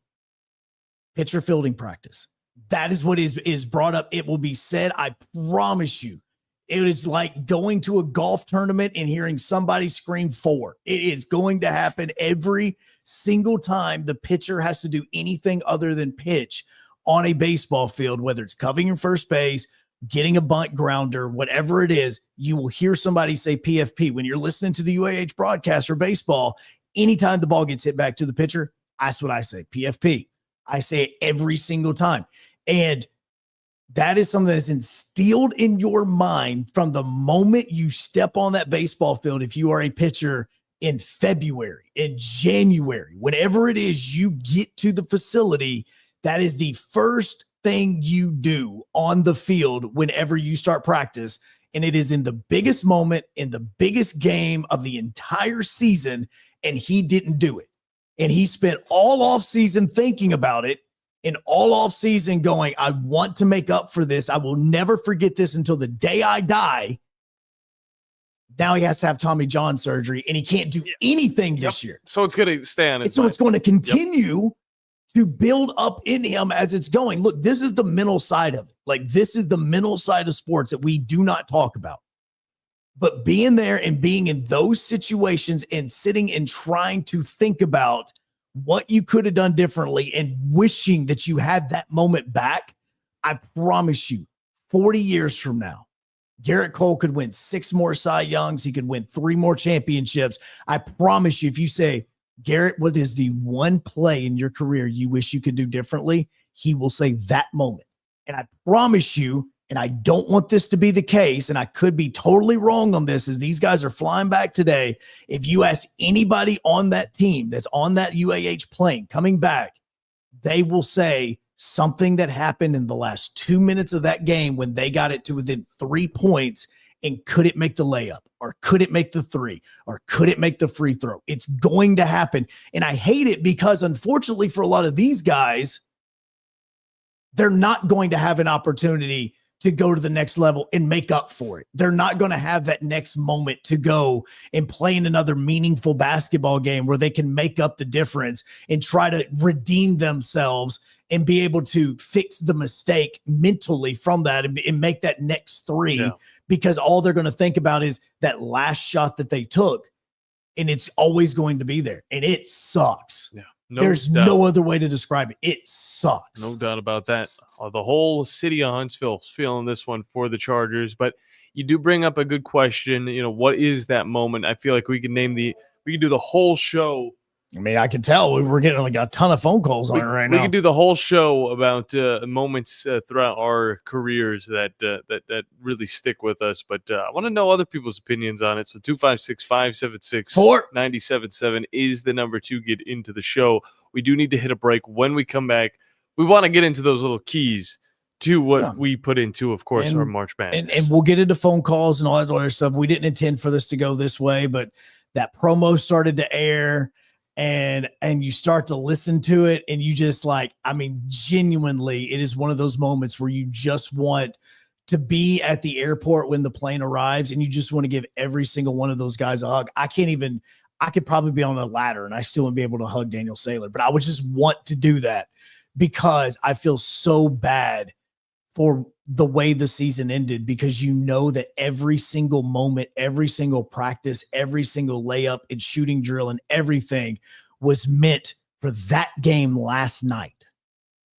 pitcher fielding practice. That is what is brought up. It will be said. I promise you, it is like going to a golf tournament and hearing somebody scream 4. It is going to happen every single time the pitcher has to do anything other than pitch on a baseball field, whether it's covering first base, getting a bunt grounder, whatever it is, you will hear somebody say PFP. When you're listening to the UAH broadcast for baseball, anytime the ball gets hit back to the pitcher, that's what I say, PFP. I say it every single time. And that is something that is instilled in your mind from the moment you step on that baseball field. If you are a pitcher in February, in January, whenever it is you get to the facility, that is the first thing you do on the field whenever you start practice. And it is in the biggest moment, in the biggest game of the entire season. And he didn't do it. And he spent all off season thinking about it, and all off season going, I want to make up for this. I will never forget this until the day I die. Now he has to have Tommy John surgery, and he can't do anything this year. So it's going to stay on his So mind. it's going to continue to build up in him as it's going. Look, this is the mental side of it. Like, this is the mental side of sports that we do not talk about. But being there and being in those situations and sitting and trying to think about what you could have done differently and wishing that you had that moment back, I promise you, 40 years from now, Garrett Cole could win 6 more Cy Youngs. He could win 3 more championships. I promise you, if you say, Garrett, what is the one play in your career you wish you could do differently? He will say that moment. And I promise you, and I don't want this to be the case, and I could be totally wrong on this as these guys are flying back today. If you ask anybody on that team that's on that UAH plane coming back, they will say something that happened in the last 2 minutes of that game when they got it to within 3 points and couldn't make the layup or couldn't make the three or couldn't make the free throw. It's going to happen. And I hate it because unfortunately for a lot of these guys, they're not going to have an opportunity to go to the next level and make up for it. They're not going to have that next moment to go and play in another meaningful basketball game where they can make up the difference and try to redeem themselves and be able to fix the mistake mentally from that and make that next three, because all they're going to think about is that last shot that they took, and it's always going to be there, and it sucks. Yeah. There's no other way to describe it. It sucks. No doubt about that. The whole city of Huntsville is feeling this one for the Chargers, but you do bring up a good question. You know, what is that moment? I feel like we can do the whole show. I mean, I can tell we're getting like a ton of phone calls on it right now. We can do the whole show about moments throughout our careers that really stick with us. But I want to know other people's opinions on it. So 256-576-9777 is the number to get into the show. We do need to hit a break. When we come back, we want to get into those little keys to what we put into, of course, our March Madness. And we'll get into phone calls and all that other stuff. We didn't intend for this to go this way, but that promo started to air. And you start to listen to it and you just genuinely, it is one of those moments where you just want to be at the airport when the plane arrives and you just want to give every single one of those guys a hug. I could probably be on a ladder and I still wouldn't be able to hug Daniel Saylor, but I would just want to do that because I feel so bad for the way the season ended, because you know that every single moment, every single practice, every single layup and shooting drill and everything was meant for that game last night.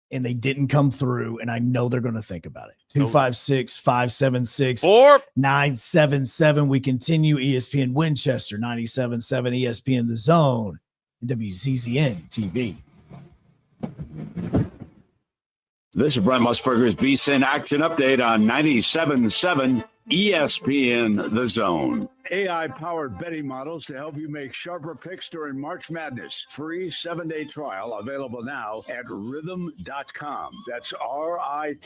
And they didn't come through. And I know they're going to think about it. 256-576-977. We continue. ESPN Winchester, 97.7 ESPN The Zone, and WZZN TV. This is Brent Musburger's BSIN Action Update on 97.7 ESPN The Zone. AI-powered betting models to help you make sharper picks during March Madness. Free 7-day trial available now at rhythm.com. That's RITHMM.com.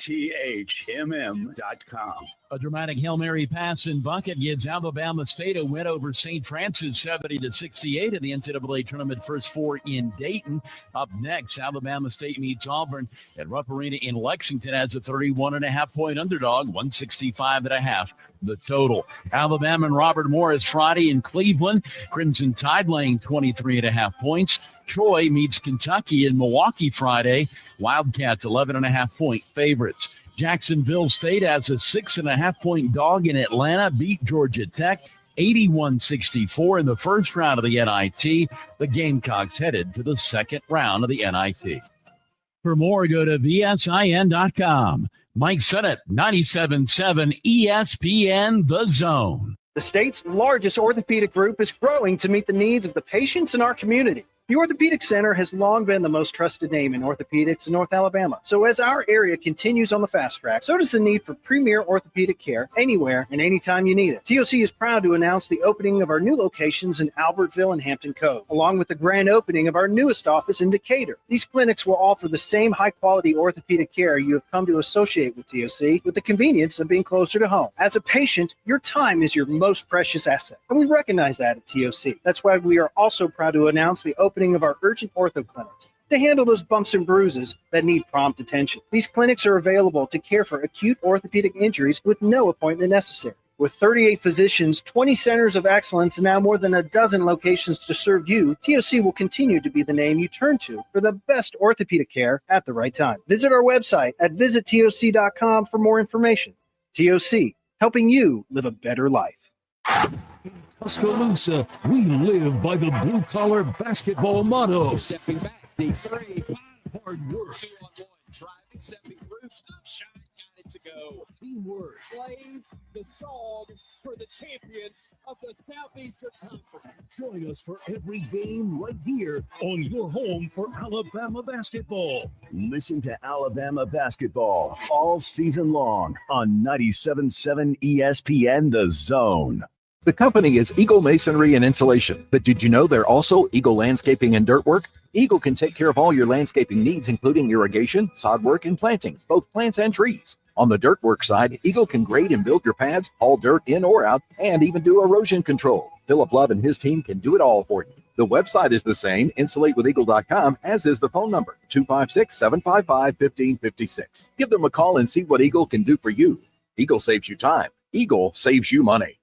A dramatic Hail Mary pass and bucket gives Alabama State a win over St. Francis 70-68 in the NCAA tournament first four in Dayton. Up next, Alabama State meets Auburn at Rupp Arena in Lexington as a 31.5-point underdog, 165.5 the total. Alabama and Robert Morris Friday in Cleveland. Crimson Tide laying 23.5 points. Troy meets Kentucky in Milwaukee Friday. Wildcats 11.5-point favorites. Jacksonville State as a 6.5-point dog in Atlanta, beat Georgia Tech 81-64 in the first round of the NIT. The Gamecocks headed to the second round of the NIT. For more, go to VSIN.com. Mike Sennett, 97.7 ESPN The Zone. The state's largest orthopedic group is growing to meet the needs of the patients in our community. The Orthopedic Center has long been the most trusted name in orthopedics in North Alabama. So as our area continues on the fast track, so does the need for premier orthopedic care anywhere and anytime you need it. TOC is proud to announce the opening of our new locations in Albertville and Hampton Cove, along with the grand opening of our newest office in Decatur. These clinics will offer the same high-quality orthopedic care you have come to associate with TOC, with the convenience of being closer to home. As a patient, your time is your most precious asset, and we recognize that at TOC. That's why we are also proud to announce the opening of our urgent ortho clinics to handle those bumps and bruises that need prompt attention. These clinics are available to care for acute orthopedic injuries with no appointment necessary. With 38 physicians, 20 centers of excellence, and now more than a dozen locations to serve you, TOC will continue to be the name you turn to for the best orthopedic care at the right time. Visit our website at visittoc.com for more information. TOC, helping you live a better life. Tuscaloosa, we live by the blue-collar basketball motto. Stepping back, deep three, hard work. 2-on-1, driving, stepping through, stop shot, got it to Teamwork. Play the song for the champions of the Southeastern Conference. Join us for every game right here on your home for Alabama basketball. Listen to Alabama basketball all season long on 97.7 ESPN The Zone. The company is Eagle Masonry and Insulation, but did you know they're also Eagle Landscaping and Dirt Work? Eagle can take care of all your landscaping needs, including irrigation, sod work, and planting, both plants and trees. On the dirt work side, Eagle can grade and build your pads, haul dirt in or out, and even do erosion control. Philip Love and his team can do it all for you. The website is the same, insulatewitheagle.com, as is the phone number, 256-755-1556. Give them a call and see what Eagle can do for you. Eagle saves you time. Eagle saves you money.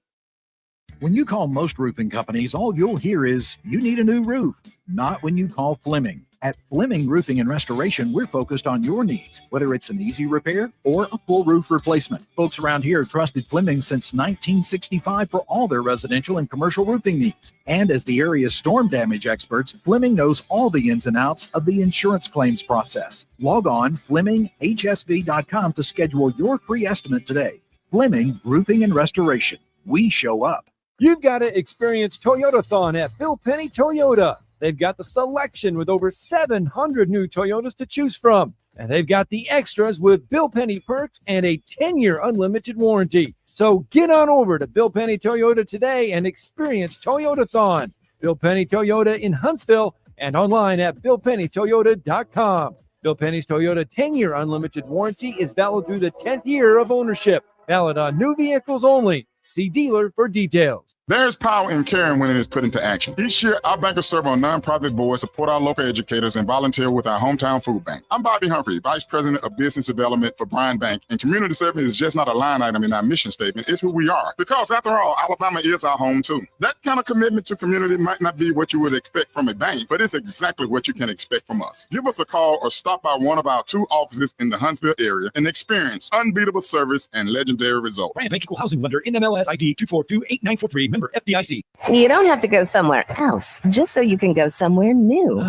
When you call most roofing companies, all you'll hear is, you need a new roof. Not when you call Fleming. At Fleming Roofing and Restoration, we're focused on your needs, whether it's an easy repair or a full roof replacement. Folks around here have trusted Fleming since 1965 for all their residential and commercial roofing needs. And as the area's storm damage experts, Fleming knows all the ins and outs of the insurance claims process. Log on FlemingHSV.com to schedule your free estimate today. Fleming Roofing and Restoration. We show up. You've got to experience Toyotathon at Bill Penny Toyota. They've got the selection with over 700 new Toyotas to choose from. And they've got the extras with Bill Penny perks and a 10-year unlimited warranty. So get on over to Bill Penny Toyota today and experience Toyotathon. Bill Penny Toyota in Huntsville and online at BillPennyToyota.com. Bill Penny's Toyota 10-year unlimited warranty is valid through the 10th year of ownership. Valid on new vehicles only. See dealer for details. There's power in caring when it is put into action. Each year, our bankers serve on nonprofit boards, support our local educators, and volunteer with our hometown food bank. I'm Bobby Humphrey, Vice President of Business Development for Bryan Bank, and community service is just not a line item in our mission statement. It's who we are. Because after all, Alabama is our home too. That kind of commitment to community might not be what you would expect from a bank, but it's exactly what you can expect from us. Give us a call or stop by one of our 2 offices in the Huntsville area and experience unbeatable service and legendary results. Bryan Bank Equal Housing Lender, NMLS ID 2428943, member FDIC. You don't have to go somewhere else just so you can go somewhere new.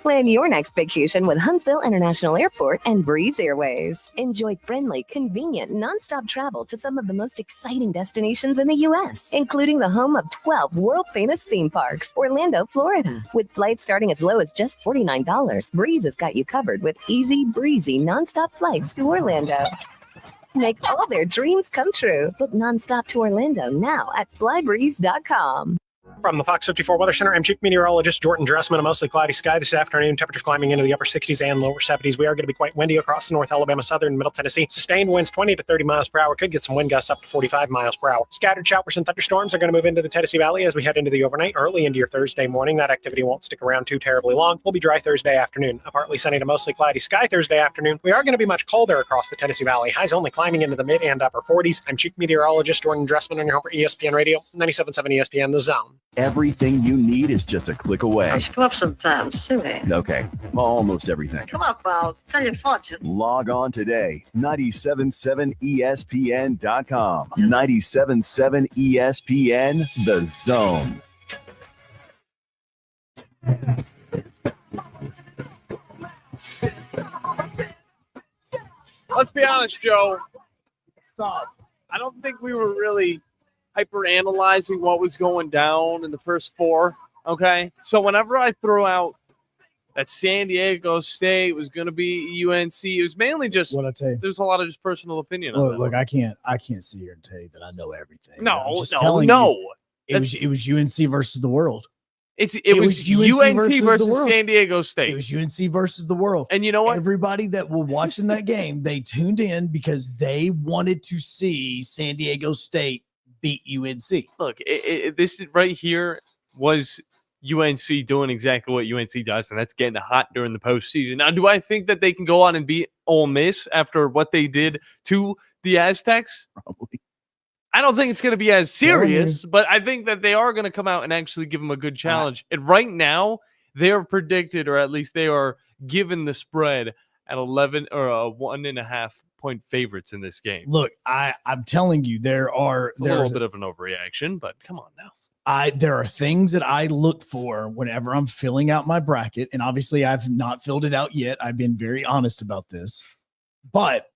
Plan your next vacation with Huntsville International Airport and Breeze Airways. Enjoy friendly, convenient, nonstop travel to some of the most exciting destinations in the U.S., including the home of 12 world-famous theme parks, Orlando, Florida. With flights starting as low as just $49, Breeze has got you covered with easy, breezy, nonstop flights to Orlando. Make all their dreams come true. Book nonstop to Orlando now at flybreeze.com. From the Fox 54 Weather Center, I'm Chief Meteorologist Jordan Dressman. A mostly cloudy sky this afternoon. Temperatures climbing into the upper 60s and lower 70s. We are going to be quite windy across the North Alabama, southern and middle Tennessee. Sustained winds 20 to 30 miles per hour. Could get some wind gusts up to 45 miles per hour. Scattered showers and thunderstorms are going to move into the Tennessee Valley as we head into the overnight, early into your Thursday morning. That activity won't stick around too terribly long. We'll be dry Thursday afternoon. A partly sunny to mostly cloudy sky Thursday afternoon. We are going to be much colder across the Tennessee Valley. Highs only climbing into the mid and upper 40s. I'm Chief Meteorologist Jordan Dressman on your home for ESPN Radio, 97.7 ESPN The Zone. Everything you need is just a click away. I should go up sometimes, silly. Okay, almost everything. Come on, pal. Tell your fortune. Log on today, 977ESPN.com. 97.7 ESPN, The Zone. Let's be honest, Joe. I don't think we were really hyper analyzing what was going down in the first 4. Okay. So whenever I throw out that San Diego State was going to be UNC, it was mainly just what I tell you. There's a lot of just personal opinion. Look, I can't sit here and tell you that I know everything. No. It was UNC versus the world. It was UNC versus San Diego State. It was UNC versus the world. And you know what? Everybody that was watching that game, they tuned in because they wanted to see San Diego State beat UNC. Look, this right here was UNC doing exactly what UNC does, and that's getting hot during the postseason. Now, do I think that they can go on and beat Ole Miss after what they did to the Aztecs? Probably. I don't think it's going to be as serious, but I think that they are going to come out and actually give them a good challenge. And right now, they are predicted, or at least they are given the spread at 11 or 1.5 point favorites in this game. Look, I'm telling you, there's a little bit of an overreaction, but come on now. There are things that I look for whenever I'm filling out my bracket, and obviously I've not filled it out yet. I've been very honest about this, but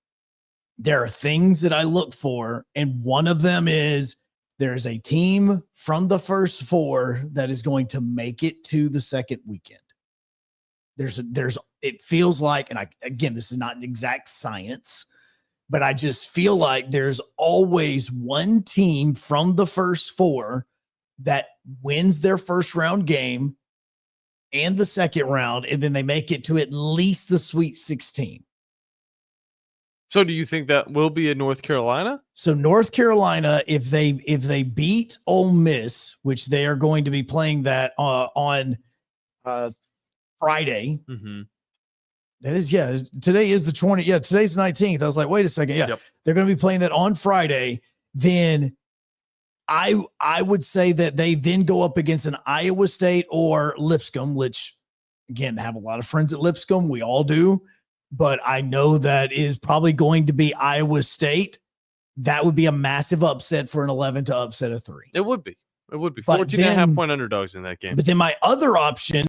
there are things that I look for, and one of them is there's a team from the first four that is going to make it to the second weekend. It feels like, and again, this is not exact science, but I just feel like there's always one team from the first four that wins their first round game and the second round, and then they make it to at least the Sweet 16. So do you think that will be in North Carolina? So North Carolina, if they beat Ole Miss, which they are going to be playing that on Friday. Mm-hmm. That is, today is the 20th. Yeah, today's the 19th. I was like, wait a second. Yeah, They're going to be playing that on Friday. Then I would say that they then go up against an Iowa State or Lipscomb, which, again, have a lot of friends at Lipscomb. We all do. But I know that is probably going to be Iowa State. That would be a massive upset for an 11 to upset a 3. It would be. 14.5-point underdogs in that game. But then my other option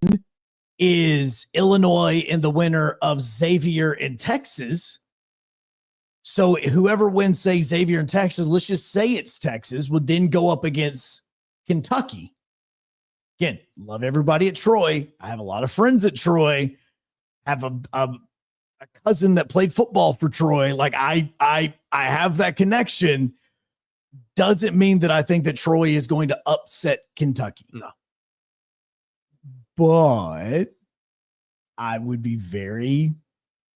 is Illinois in the winner of Xavier and Texas. So whoever wins, say, Xavier and Texas, let's just say it's Texas, would then go up against Kentucky. Again, love everybody at Troy. I have a lot of friends at Troy. I have a cousin that played football for Troy. Like I have that connection. Doesn't mean that I think that Troy is going to upset Kentucky. No. But I would be very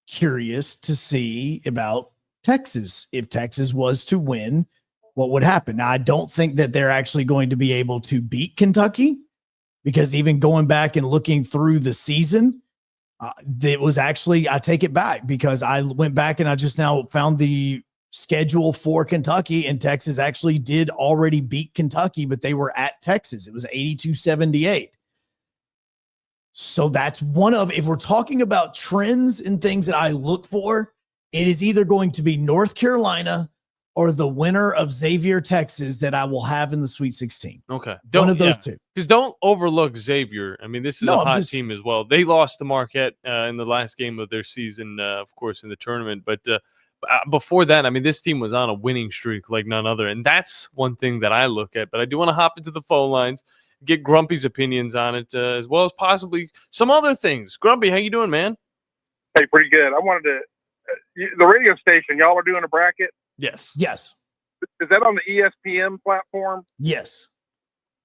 curious to see about Texas. If Texas was to win, what would happen? Now, I don't think that they're actually going to be able to beat Kentucky, because even going back and looking through the season, it was actually, I take it back, because I went back and I just now found the schedule for Kentucky, and Texas actually did already beat Kentucky, but they were at Texas. It was 82-78. So that's one of, if we're talking about trends and things that I look for, it is either going to be North Carolina or the winner of Xavier, Texas, that I will have in the Sweet 16. Okay. One of those two. Because don't overlook Xavier. I mean, this is a hot team as well. They lost to Marquette in the last game of their season, of course, in the tournament. But before that, I mean, this team was on a winning streak like none other. And that's one thing that I look at. But I do want to hop into the phone lines, get Grumpy's opinions on it, as well as possibly some other things. Grumpy, how you doing, man? Hey, pretty good. I wanted to the radio station, y'all are doing a bracket? Yes. Yes. Is that on the ESPN platform? Yes.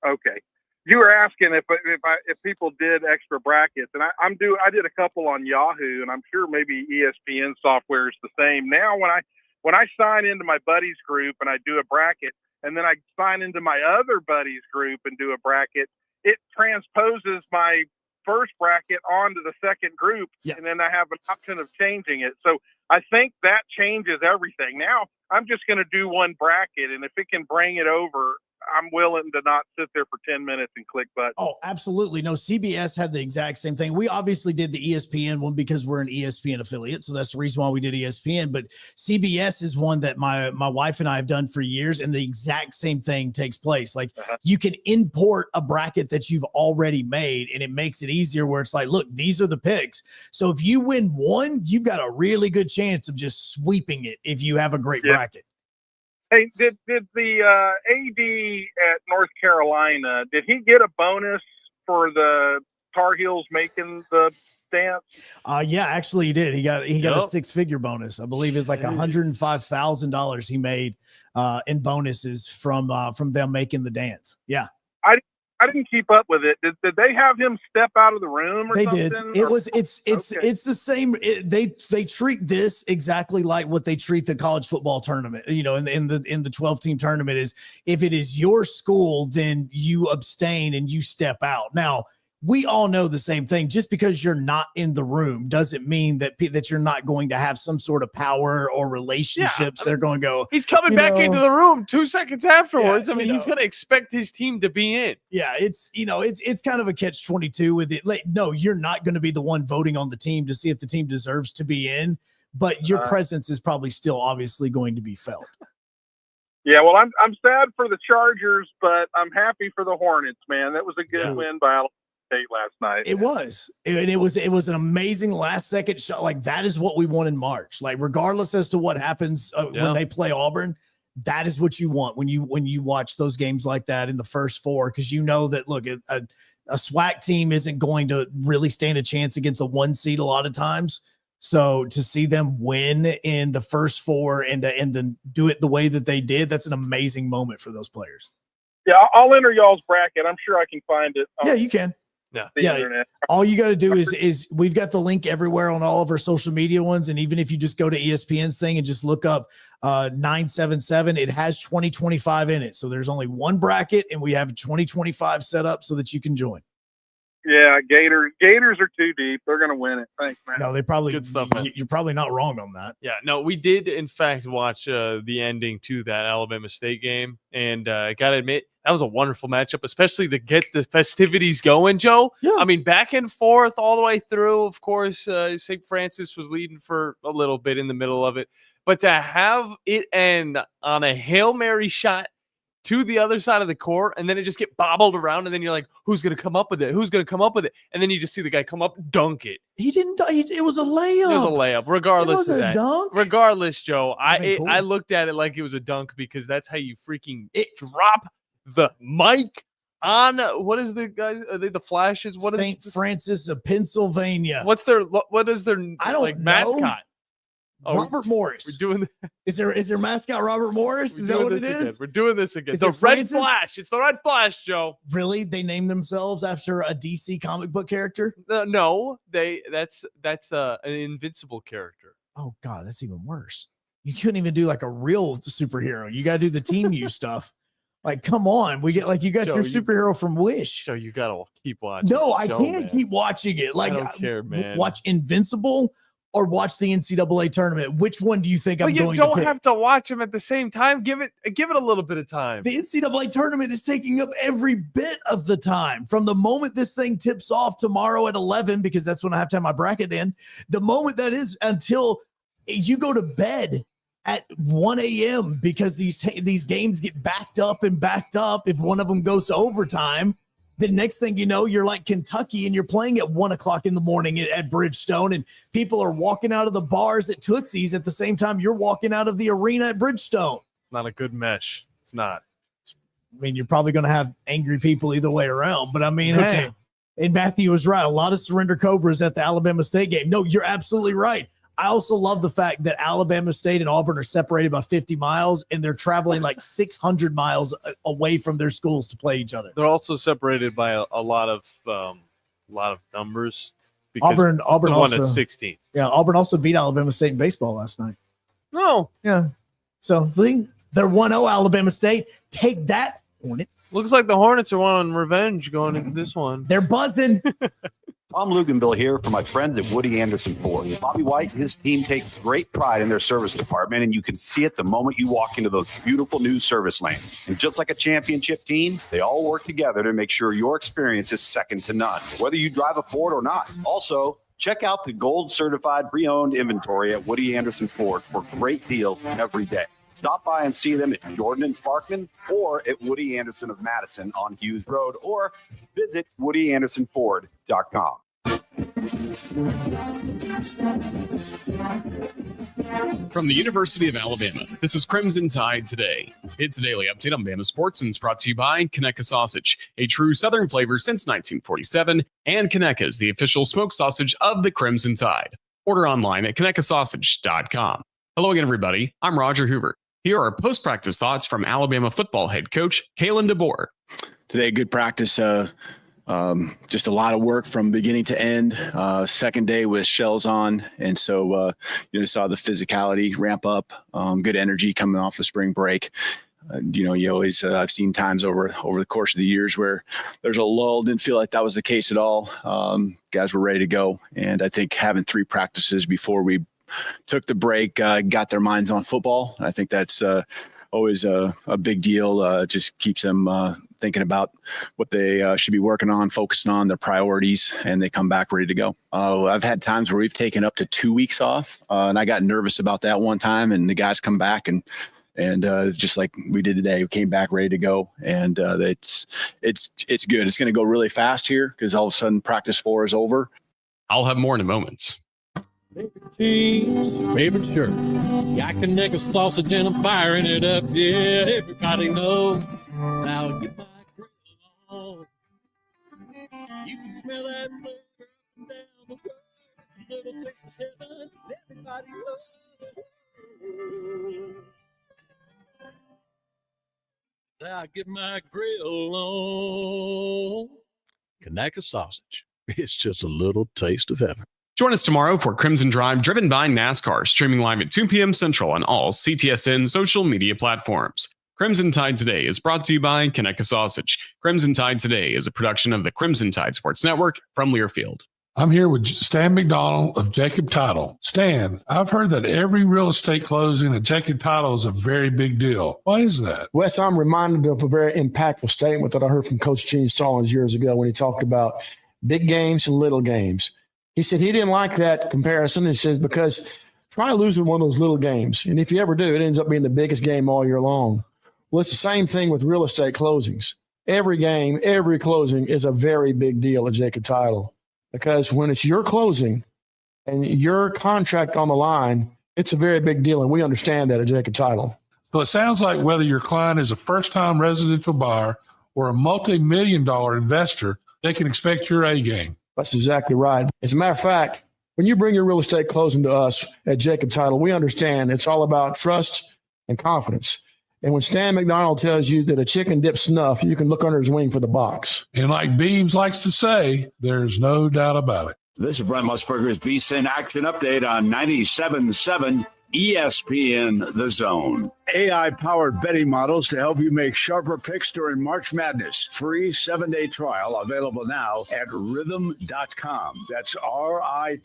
Okay. You were asking if people did extra brackets, and I did a couple on Yahoo, and I'm sure maybe ESPN software is the same. Now when I sign into my buddies group and I do a bracket, and then I sign into my other buddies group and do a bracket, it transposes my first bracket onto the second group, and then I have an option of changing it. So I think that changes everything. Now I'm just going to do one bracket, and if it can bring it over, I'm willing to not sit there for 10 minutes and click buttons. Oh, absolutely. No, CBS had the exact same thing. We obviously did the ESPN one because we're an ESPN affiliate, so that's the reason why we did ESPN. But CBS is one that my wife and I have done for years, and the exact same thing takes place. Like you can import a bracket that you've already made, and it makes it easier where it's like, look, these are the picks. So if you win one, you've got a really good chance of just sweeping it if you have a great bracket. Hey, did the AD at North Carolina, did he get a bonus for the Tar Heels making the dance? Yeah, actually he did. He got a 6-figure bonus. I believe it's like $105,000 he made in bonuses from them making the dance. Yeah. I didn't keep up with it. Did they have him step out of the room or something? They did. It's the same. They treat this exactly like what they treat the college football tournament. You know, in the 12-team tournament is if it is your school, then you abstain and you step out. Now, we all know the same thing. Just because you're not in the room doesn't mean that you're not going to have some sort of power or relationships. They're going to go. He's coming back into the room 2 seconds afterwards. I mean, he's going to expect his team to be in. Yeah, it's kind of a catch-22 with it. Like, no, you're not going to be the one voting on the team to see if the team deserves to be in, but your presence is probably still obviously going to be felt. Yeah, well, I'm sad for the Chargers, but I'm happy for the Hornets, man. That was a good win by State last night. It was an amazing last second shot. Like, that is what we want in March. Like, regardless as to what happens when they play Auburn, that is what you want when you watch those games like that in the first four, because you know that, look, a SWAC team isn't going to really stand a chance against a 1 seed a lot of times. So to see them win in the first four and to do it the way that they did, that's an amazing moment for those players. Yeah, I'll enter y'all's bracket. I'm sure I can find it. Yeah, you can. Yeah. The internet. All you got to do is we've got the link everywhere on all of our social media ones. And even if you just go to ESPN's thing and just look up 977, it has 2025 in it. So there's only one bracket and we have 2025 set up so that you can join. Yeah, Gators are too deep. They're going to win it. Thanks, man. No, they probably, Good stuff, man. You're probably not wrong on that. Yeah, no, we did, in fact, watch the ending to that Alabama State game. And I got to admit, that was a wonderful matchup, especially to get the festivities going, Joe. Yeah. I mean, back and forth all the way through. Of course, St. Francis was leading for a little bit in the middle of it. But to have it end on a Hail Mary shot to the other side of the court, and then it just get bobbled around, and then you're like, who's going to come up with it? Who's going to come up with it? And then you just see the guy come up, dunk it. He didn't. It was a layup. It was a layup, regardless It was of a that. dunk? Regardless, Joe, Cool. I looked at it like it was a dunk because that's how you freaking drop the mic on. What is the guys? Are they the Flashes? What is St. Francis of Pennsylvania. What is their I don't know. mascot? Oh, Robert Morris. We're doing. Is their mascot Robert Morris? Is that what it is? Again. We're doing this again. Is The it Red Francis? Flash. It's the Red Flash, Joe. Really? They named themselves after a DC comic book character? No, that's an Invincible character. Oh God, that's even worse. You couldn't even do like a real superhero. You got to do the Team U stuff. Like, come on. You got Joe, your superhero from Wish. So you gotta keep watching. No, I Joe, can't man. keep watching it. Like, I don't care, man. Watch Invincible or watch the NCAA tournament. Which one do you think I'm But you going to don't pick? have to watch them at the same time. Give it a little bit of time. The NCAA tournament is taking up every bit of the time from the moment this thing tips off tomorrow at 11, because that's when I have to have my bracket in. The moment that is until you go to bed at 1 a.m. because these games get backed up. If one of them goes to overtime, the next thing you know, you're like Kentucky and you're playing at 1 o'clock in the morning at Bridgestone, and people are walking out of the bars at Tootsie's at the same time you're walking out of the arena at Bridgestone. It's not a good mesh. It's not. I mean, you're probably going to have angry people either way around, but I mean, hey, and Matthew was right. A lot of surrender Cobras at the Alabama State game. No, you're absolutely right. I also love the fact that Alabama State and Auburn are separated by 50 miles, and they're traveling like 600 miles away from their schools to play each other. They're also separated by a lot of numbers. Because Auburn the one also at 16. Yeah, Auburn also beat Alabama State in baseball last night. No. Yeah. So they're 1-0 Alabama State. Take that, Hornets. Looks like the Hornets are on revenge going into this one. They're buzzing. Tom Luganville here for my friends at Woody Anderson Ford. Bobby White and his team take great pride in their service department, and you can see it the moment you walk into those beautiful new service lanes. And just like a championship team, they all work together to make sure your experience is second to none, whether you drive a Ford or not. Also, check out the gold certified pre-owned inventory at Woody Anderson Ford for great deals every day. Stop by and see them at Jordan and Sparkman or at Woody Anderson of Madison on Hughes Road, or visit WoodyAndersonFord.com. From the University of Alabama, this is Crimson Tide Today. It's a daily update on Bama sports, and it's brought to you by Conecuh Sausage, a true Southern flavor since 1947, and Conecuh is the official smoked sausage of the Crimson Tide. Order online at ConecuhSausage.com. Hello again, everybody. I'm Roger Hoover. Here are post-practice thoughts from Alabama football head coach Kalen DeBoer. Today, good practice. Just a lot of work from beginning to end. Second day with shells on, and so saw the physicality ramp up. Good energy coming off the spring break. You always I've seen times over the course of the years where there's a lull. Didn't feel like that was the case at all. Guys were ready to go, and I think having 3 practices before we took the break got their minds on football. I think that's always a big deal. Just keeps them thinking about what they should be working on, focusing on their priorities, and they come back ready to go. I've had times where we've taken up to 2 weeks off, and I got nervous about that one time, and the guys come back and And just like we did today, we came back ready to go, and it's good. It's going to go really fast here because all of a sudden practice 4 is over. I'll have more in a moment. Favorite cheese, favorite shirt. Got Connecticut sausage and I'm firing it up. Yeah, everybody knows. Now get my grill on. You can smell that flavor down the road. It's a little taste of heaven. Everybody knows. Now get my grill on. Connecticut sausage. It's just a little taste of heaven. Join us tomorrow for Crimson Drive, driven by NASCAR, streaming live at 2 p.m. Central on all CTSN social media platforms. Crimson Tide Today is brought to you by Connecticut Sausage. Crimson Tide Today is a production of the Crimson Tide Sports Network from Learfield. I'm here with Stan McDonald of Jacob Title. Stan, I've heard that every real estate closing at Jacob Title is a very big deal. Why is that? Wes, I'm reminded of a very impactful statement that I heard from Coach Gene Stallings years ago when he talked about big games and little games. He said he didn't like that comparison. He says, because try losing one of those little games. And if you ever do, it ends up being the biggest game all year long. Well, it's the same thing with real estate closings. Every game, every closing is a very big deal at Jacob Title, because when it's your closing and your contract on the line, it's a very big deal. And we understand that at Jacob Title. So it sounds like whether your client is a first-time residential buyer or a multi-million-dollar investor, they can expect your A game. That's exactly right. As a matter of fact, when you bring your real estate closing to us at Jacob Title, we understand it's all about trust and confidence. And when Stan McDonald tells you that a chicken dips snuff, you can look under his wing for the box. And like Beebs likes to say, there's no doubt about it. This is Brent Musburger's VSiN Action Update on 97.7 ESPN The Zone. AI-powered betting models to help you make sharper picks during March Madness. Free 7-day trial available now at rhythm.com. That's RITHMM.com.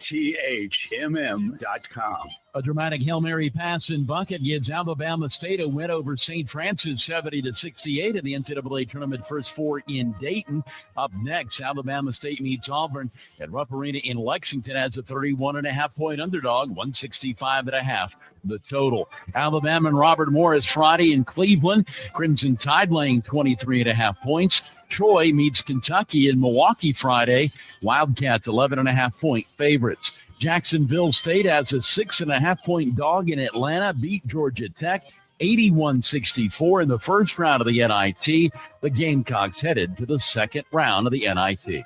A dramatic Hail Mary pass and bucket gives Alabama State a win over St. Francis 70-68 in the NCAA tournament first 4 in Dayton. Up next, Alabama State meets Auburn at Rupp Arena in Lexington as a 31.5-point underdog, 165.5 the total. Alabama and Robert Morris Friday in Cleveland. Crimson Tide laying 23.5 points. Troy meets Kentucky in Milwaukee Friday. Wildcats 11.5-point favorites. Jacksonville State has a 6.5-point dog in Atlanta, beat Georgia Tech 81-64 in the first round of the NIT. The Gamecocks headed to the second round of the NIT.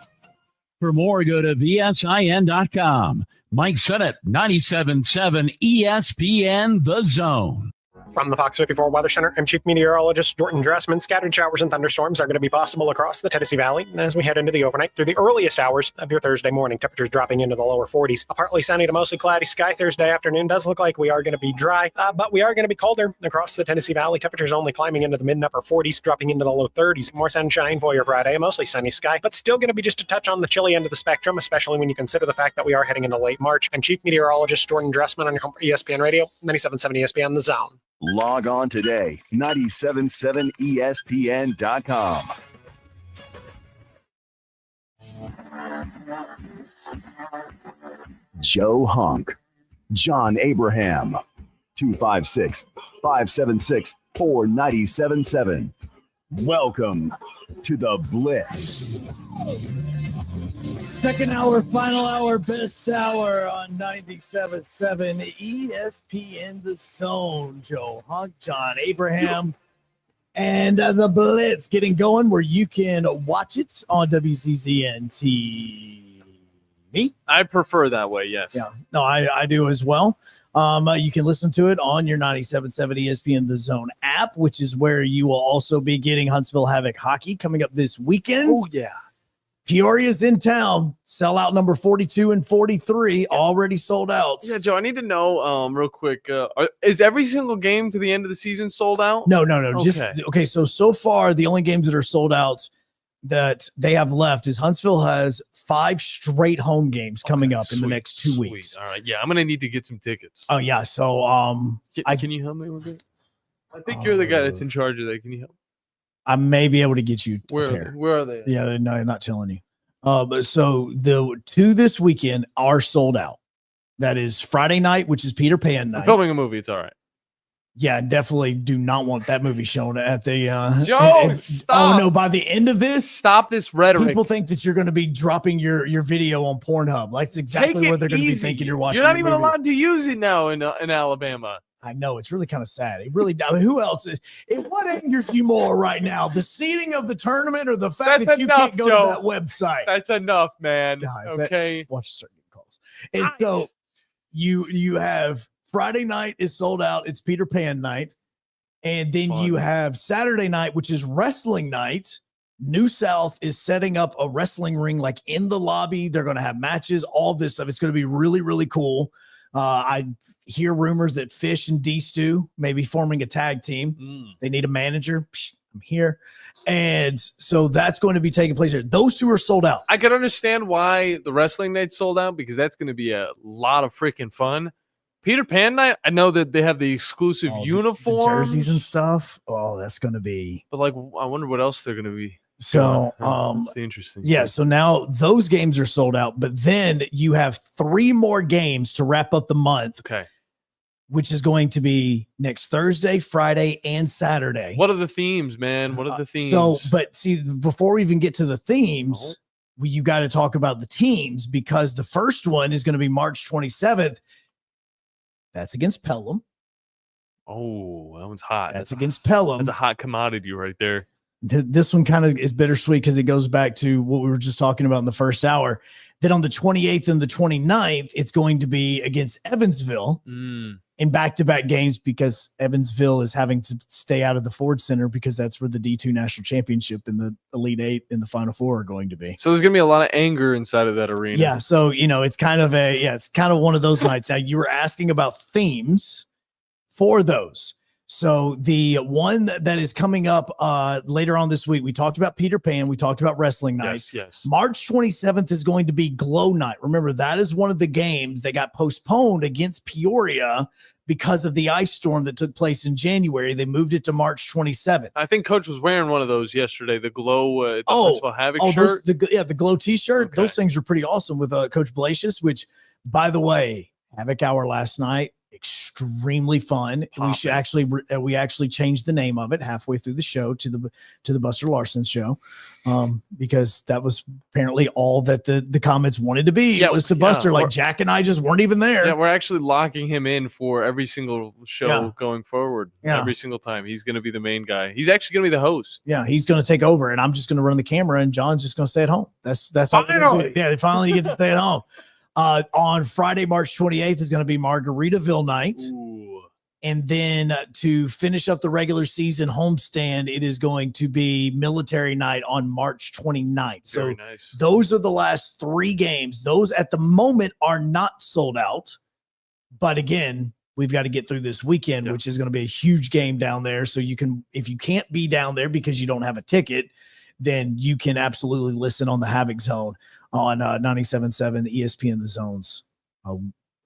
For more, go to VSIN.com. Mike Sennett, 97.7 ESPN The Zone. From the Fox 54 Weather Center, I'm Chief Meteorologist Jordan Dressman. Scattered showers and thunderstorms are going to be possible across the Tennessee Valley as we head into the overnight through the earliest hours of your Thursday morning. Temperatures dropping into the lower 40s. A partly sunny to mostly cloudy sky Thursday afternoon. Does look like we are going to be dry, but we are going to be colder across the Tennessee Valley. Temperatures only climbing into the mid and upper 40s, dropping into the low 30s. More sunshine for your Friday, mostly sunny sky, but still going to be just a touch on the chilly end of the spectrum, especially when you consider the fact that we are heading into late March. I'm Chief Meteorologist Jordan Dressman on your home for ESPN Radio, 97.7 ESPN The Zone. Log on today, 977ESPN.com. Joe Hunk, John Abraham, 256-576-4977. Welcome to the Blitz. Second hour, final hour, best hour on 97.7 ESPN The Zone. Joe Hunk, John Abraham, and the Blitz getting going where you can watch it on WCZN TV. I prefer that way, yes. Yeah, no, I do as well. You can listen to it on your 97.7 ESPN The Zone app, which is where you will also be getting Huntsville Havoc hockey coming up this weekend. Oh, yeah. Peoria's in town. Sellout number 42 and 43 already sold out. Yeah, Joe, I need to know real quick. Is every single game to the end of the season sold out? No. Okay. So far, the only games that are sold out that they have left is Huntsville has 5 straight home games coming up in the next 2 weeks. All right. Yeah, I'm going to need to get some tickets. Oh, yeah. So can you help me with it? I think you're the guy that's in charge of that. Can you help? I may be able to get you. Where are they? Yeah, no, I'm not telling you. But so the 2 this weekend are sold out. That is Friday night, which is Peter Pan night. I'm filming a movie. It's all right. Yeah, definitely do not want that movie shown at the Joe, stop. Oh no, by the end of this, stop this rhetoric. People think that you're going to be dropping your video on Pornhub. Like it's exactly what they're going to be thinking you're watching. You're not even movie. allowed to use it now in Alabama. I know, it's really kind of sad. It really, I mean, who else is what angers you more right now? The seating of the tournament or the fact that you can't go to that website? That's enough, man. God, okay. Watch certain calls. And so you have Friday night is sold out. It's Peter Pan night. And then you have Saturday night, which is wrestling night. New South is setting up a wrestling ring like in the lobby. They're going to have matches, all this stuff. It's going to be really, really cool. I hear rumors that Fish and D-Stew may be forming a tag team. They need a manager. Psh, I'm here. And so that's going to be taking place here. Those two are sold out. I can understand why the wrestling night sold out because that's going to be a lot of freaking fun. Peter Pan night, I know that they have the exclusive uniforms, the jerseys and stuff. Oh, that's going to be. But like, I wonder what else they're going to be. So, that's the interesting. Yeah. stuff. So now those games are sold out, but then you have 3 more games to wrap up the month. Okay. Which is going to be next Thursday, Friday, and Saturday. What are the themes, man? What are the themes? So, but see, before we even get to the themes, you got to talk about the teams because the first one is going to be March 27th. That's against Pelham. Oh, that one's hot. That's against Pelham. That's a hot commodity right there. This one kind of is bittersweet because it goes back to what we were just talking about in the first hour. Then on the 28th and the 29th, it's going to be against Evansville in back-to-back games because Evansville is having to stay out of the Ford Center because that's where the D2 National Championship and the Elite Eight and the Final Four are going to be. So there's going to be a lot of anger inside of that arena. Yeah. So, it's kind of it's kind of one of those nights. Now, you were asking about themes for those. So the one that is coming up later on this week, we talked about Peter Pan. We talked about wrestling night. Yes. March 27th is going to be Glow Night. Remember, that is one of the games that got postponed against Peoria because of the ice storm that took place in January. They moved it to March 27th. I think Coach was wearing one of those yesterday, the Glow the Huntsville Havoc shirt. The Glow t-shirt. Okay. Those things are pretty awesome with Coach Blasius, which, by the way, Havoc Hour last night, extremely fun. We actually changed the name of it halfway through the show to the Buster Larson show, because that was apparently all that the comments wanted to be. It was to Buster. Like Jack and I just weren't even there. Yeah, we're actually locking him in for every single show going forward. Every single time he's going to be the main guy. He's actually going to be the host. Yeah, he's going to take over, and I'm just going to run the camera, and John's just going to stay at home. That's all. Yeah, finally he gets to stay at home. On Friday, March 28th is going to be Margaritaville night. Ooh. And then to finish up the regular season homestand, it is going to be military night on March 29th. So very nice. Those are the last 3 games. Those at the moment are not sold out. But again, we've got to get through this weekend, which is going to be a huge game down there. So you can, if you can't be down there because you don't have a ticket, then you can absolutely listen on the Havoc Zone on 97.7 ESPN The Zone's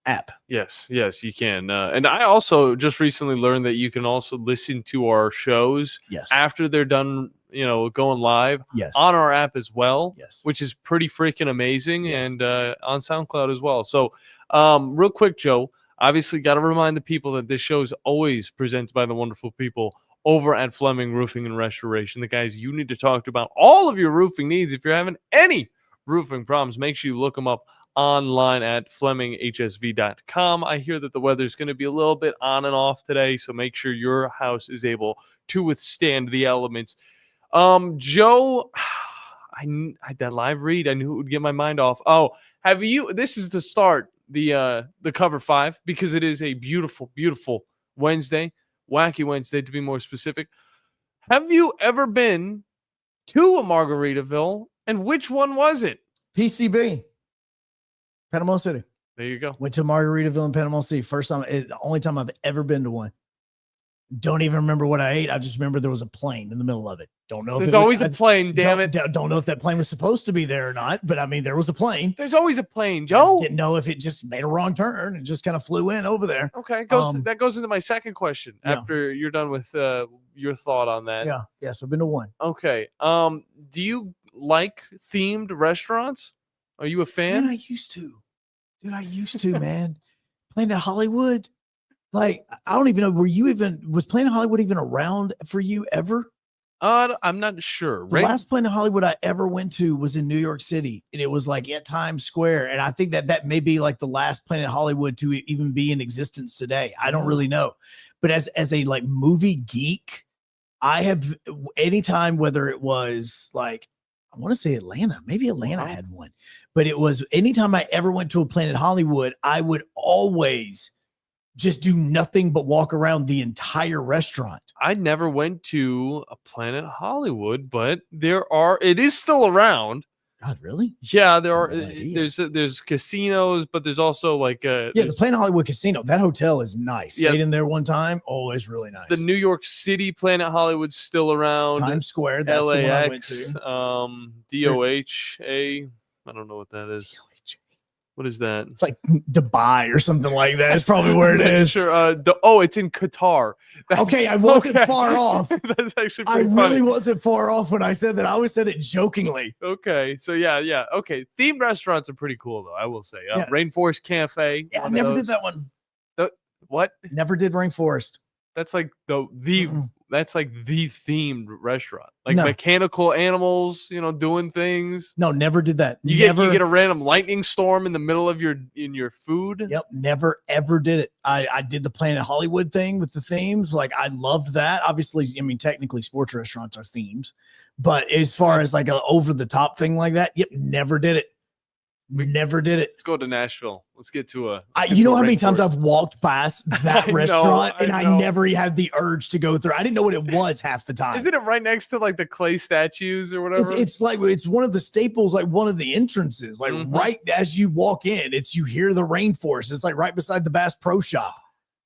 app. Yes, you can. And I also just recently learned that you can also listen to our shows after they're done, going live on our app as well, which is pretty freaking amazing, and on SoundCloud as well. So real quick, Joe, obviously got to remind the people that this show is always presented by the wonderful people over at Fleming Roofing and Restoration, the guys you need to talk to about all of your roofing needs. If you're having any roofing problems, make sure you look them up online at FlemingHSV.com. I hear that the weather's going to be a little bit on and off today, so make sure your house is able to withstand the elements. Joe, that live read, I knew it would get my mind off. Oh, have you? This is to start the cover 5 because it is a beautiful, beautiful Wednesday, wacky Wednesday to be more specific. Have you ever been to a Margaritaville? And which one was it? PCB, Panama City. There you go. Went to Margaritaville in Panama City. First time, the only time I've ever been to one. Don't even remember what I ate. I just remember there was a plane in the middle of it. Don't know. There's always a plane, damn it. Don't know if that plane was supposed to be there or not, but I mean, there was a plane. There's always a plane, Joe. Didn't know if it just made a wrong turn and just kind of flew in over there. Okay, that goes into my second question after you're done with your thought on that. Yeah. Yes, I've been to one. Okay. Do you like themed restaurants? Are you a fan? Man, I used to. Dude, I used to, man. Playing at Hollywood. Like, I don't even know. Was Planet Hollywood even around for you ever? I'm not sure. The last Planet Hollywood I ever went to was in New York City, and it was like at Times Square. And I think that may be like the last Planet Hollywood to even be in existence today. I don't really know. But as a like movie geek, I have anytime, whether it was like, I want to say Atlanta, maybe Atlanta had one, but it was anytime I ever went to a Planet Hollywood, I would always just do nothing but walk around the entire restaurant. I never went to a Planet Hollywood, but it is still around. God, really? Yeah, there are. There's casinos, but there's also like the Planet Hollywood Casino. That hotel is nice. Yeah. Stayed in there one time. Oh, it's really nice. The New York City Planet Hollywood's still around. Times Square. That's LAX, the one I went to. DOHA. I don't know what that is. What is that? It's like Dubai or something like that. It's probably where it is. Sure. It's in Qatar. Okay, I wasn't far off. That's actually I pretty really funny. wasn't far off when I said that. I always said it jokingly. Okay, so yeah. Okay, themed restaurants are pretty cool though. I will say. Yeah. Rainforest Cafe. Yeah, I never did that one. What? Never did Rainforest. That's like that's like the themed restaurant. Like No. mechanical animals, doing things. No, never did that. You get a random lightning storm in the middle of your food. Yep, never ever did it. I did the Planet Hollywood thing with the themes. Like I loved that. Obviously, I mean, technically sports restaurants are themes, but as far as like a over the top thing like that, yep, never did it. Never did it. Let's go to Nashville. Let's get to you know how many times I've walked past that I know, restaurant and I I know. never had the urge to go through. I didn't know what it was half the time. Isn't it right next to like the clay statues or whatever? It's like it's one of the staples, like one of the entrances, like right as you walk in, you hear the rainforest. It's like right beside the Bass Pro Shop.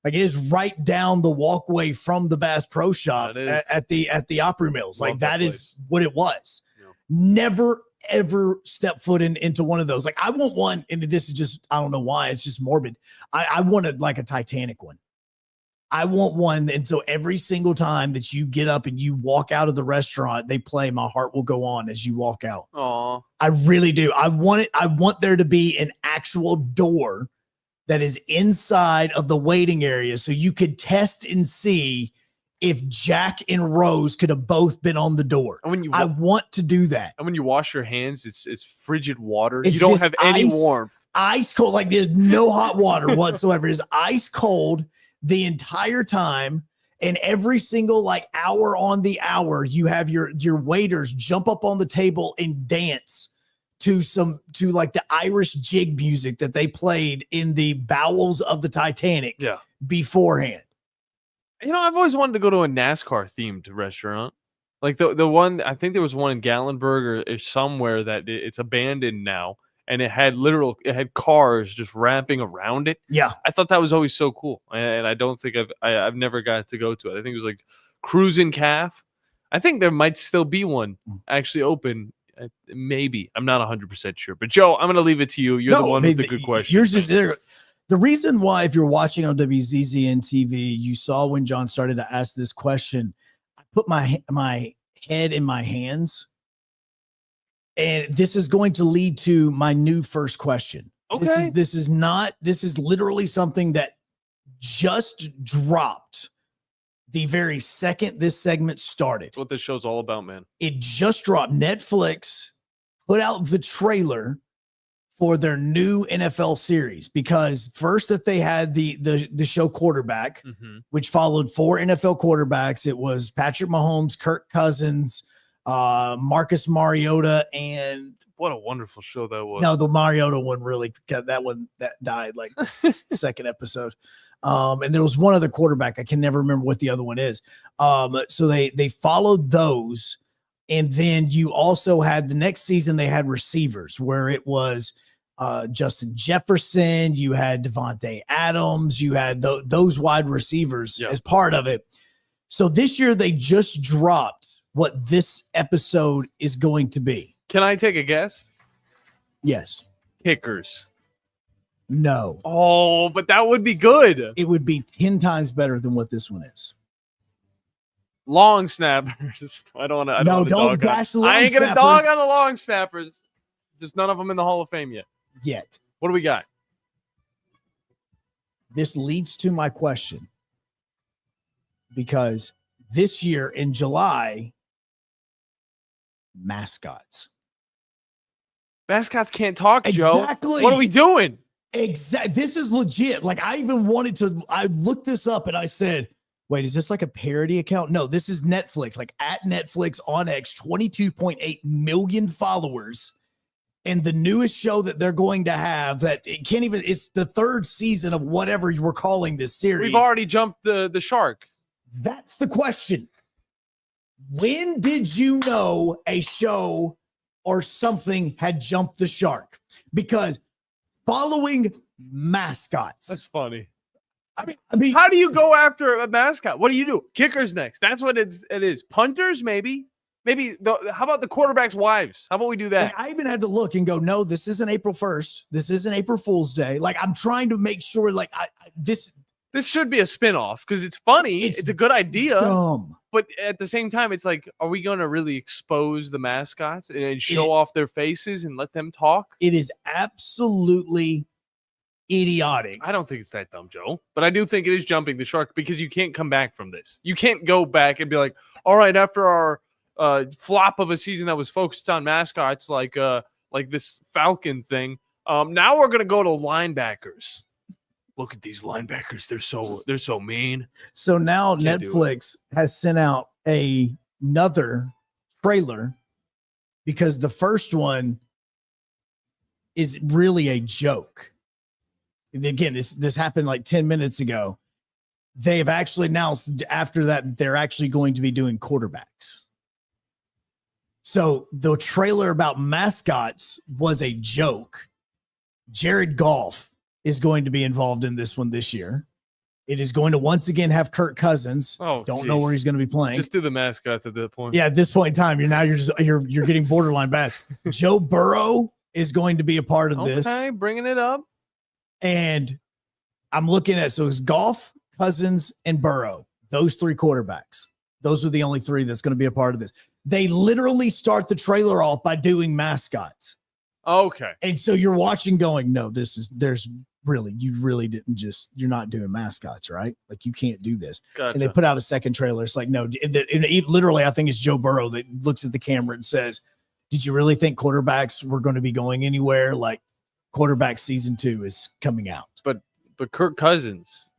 Like it is right down the walkway from the Bass Pro Shop at the Opry Mills. Like that is what it was. Yeah. Never ever step foot into one of those. Like I want one, and this is just, I don't know why, it's just morbid. I wanted like a Titanic one. I want one, and so every single time that you get up and you walk out of the restaurant, they play My Heart Will Go On as you walk out. Aw. I really do. I want it. I want there to be an actual door that is inside of the waiting area so you could test and see if Jack and Rose could have both been on the door. And I want to do that. And when you wash your hands, it's frigid water. It's you don't just have any warmth. Ice cold. Like there's no hot water whatsoever. It's ice cold the entire time. And every single like hour on the hour, you have your waiters jump up on the table and dance to like the Irish jig music that they played in the bowels of the Titanic beforehand. I've always wanted to go to a NASCAR themed restaurant. Like the one, I think there was one in Gatlinburg or somewhere that it's abandoned now. And it had cars just wrapping around it. Yeah. I thought that was always so cool. And I don't think I've never got to go to it. I think it was like Cruisin' Calf. I think there might still be one actually open. Maybe. I'm not 100% sure. But Joe, I'm going to leave it to you. You're the one with the good question. Yours is there. The reason why, if you're watching on WZZN TV, you saw when John started to ask this question, I put my head in my hands. And this is going to lead to my new first question. Okay. This is literally something that just dropped the very second this segment started. That's what this show's all about, man. It just dropped. Netflix put out the trailer for their new NFL series, because first that they had the show Quarterback, which followed 4 NFL quarterbacks. It was Patrick Mahomes, Kirk Cousins, Marcus Mariota, and what a wonderful show that was. No, the Mariota one really got that died like the second episode. And there was one other quarterback. I can never remember what the other one is. So they followed those. And then you also had the next season, they had receivers where it was Justin Jefferson, you had Devontae Adams, you had those wide receivers as part of it. So this year they just dropped what this episode is going to be. Can I take a guess? Yes. Kickers. No. Oh, but that would be good. It would be 10 times better than what this one is. Long snappers. I don't want to. Don't bash the long I ain't gonna snappers. dog on the long snappers. Just none of them in the Hall of Fame yet. Yet. What do we got? this leads to my question, because this year in July, mascots can't talk, Joe. Exactly. What are we doing? This is legit. Like, I even wanted to, I looked this up and I said, wait, is this like a parody account? No, this is Netflix, like at Netflix on X, 22.8 million followers. And the newest show that they're going to have that it can't even, it's the third season of whatever we're calling this series. We've already jumped the shark. That's the question. When did you know a show or something had jumped the shark? Because following mascots. That's funny. I mean, how do you go after a mascot? What do you do? Kickers next. That's what it is. Punters, maybe. How about the quarterback's wives? How about we do that? Like, I even had to look and go, no, this isn't April 1st. This isn't April Fool's Day. Like, I'm trying to make sure, like, this should be a spinoff because it's funny. It's a good idea. Dumb. But at the same time, it's like, are we going to really expose the mascots and show off their faces and let them talk? It is absolutely idiotic. I don't think it's that dumb, Joe. But I do think it is jumping the shark because you can't come back from this. You can't go back and be like, all right, after our flop of a season that was focused on mascots like this Falcon thing, now we're going to go to linebackers. Look at these linebackers. They're so mean. So now Netflix has sent out another trailer because the first one is really a joke. And again, this happened like 10 minutes ago. They have actually announced after that they're actually going to be doing quarterbacks. So the trailer about mascots was a joke. Jared Goff is going to be involved in this one this year. It is going to once again have Kirk Cousins. Don't know where he's going to be playing. Just do the mascots at that point. Yeah, at this point in time, you're getting borderline bad. Joe Burrow is going to be a part of this. Okay, bringing it up. And I'm looking at, so it's Goff, Cousins, and Burrow. Those three quarterbacks. Those are the only three that's going to be a part of this. They literally start the trailer off by doing mascots. Okay. And so you're watching going, no, you're not doing mascots, right? Like, you can't do this. Gotcha. And they put out a second trailer. It's like, no, literally, I think it's Joe Burrow that looks at the camera and says, did you really think quarterbacks were going to be going anywhere? Like, quarterback season 2 is coming out. But Kirk Cousins,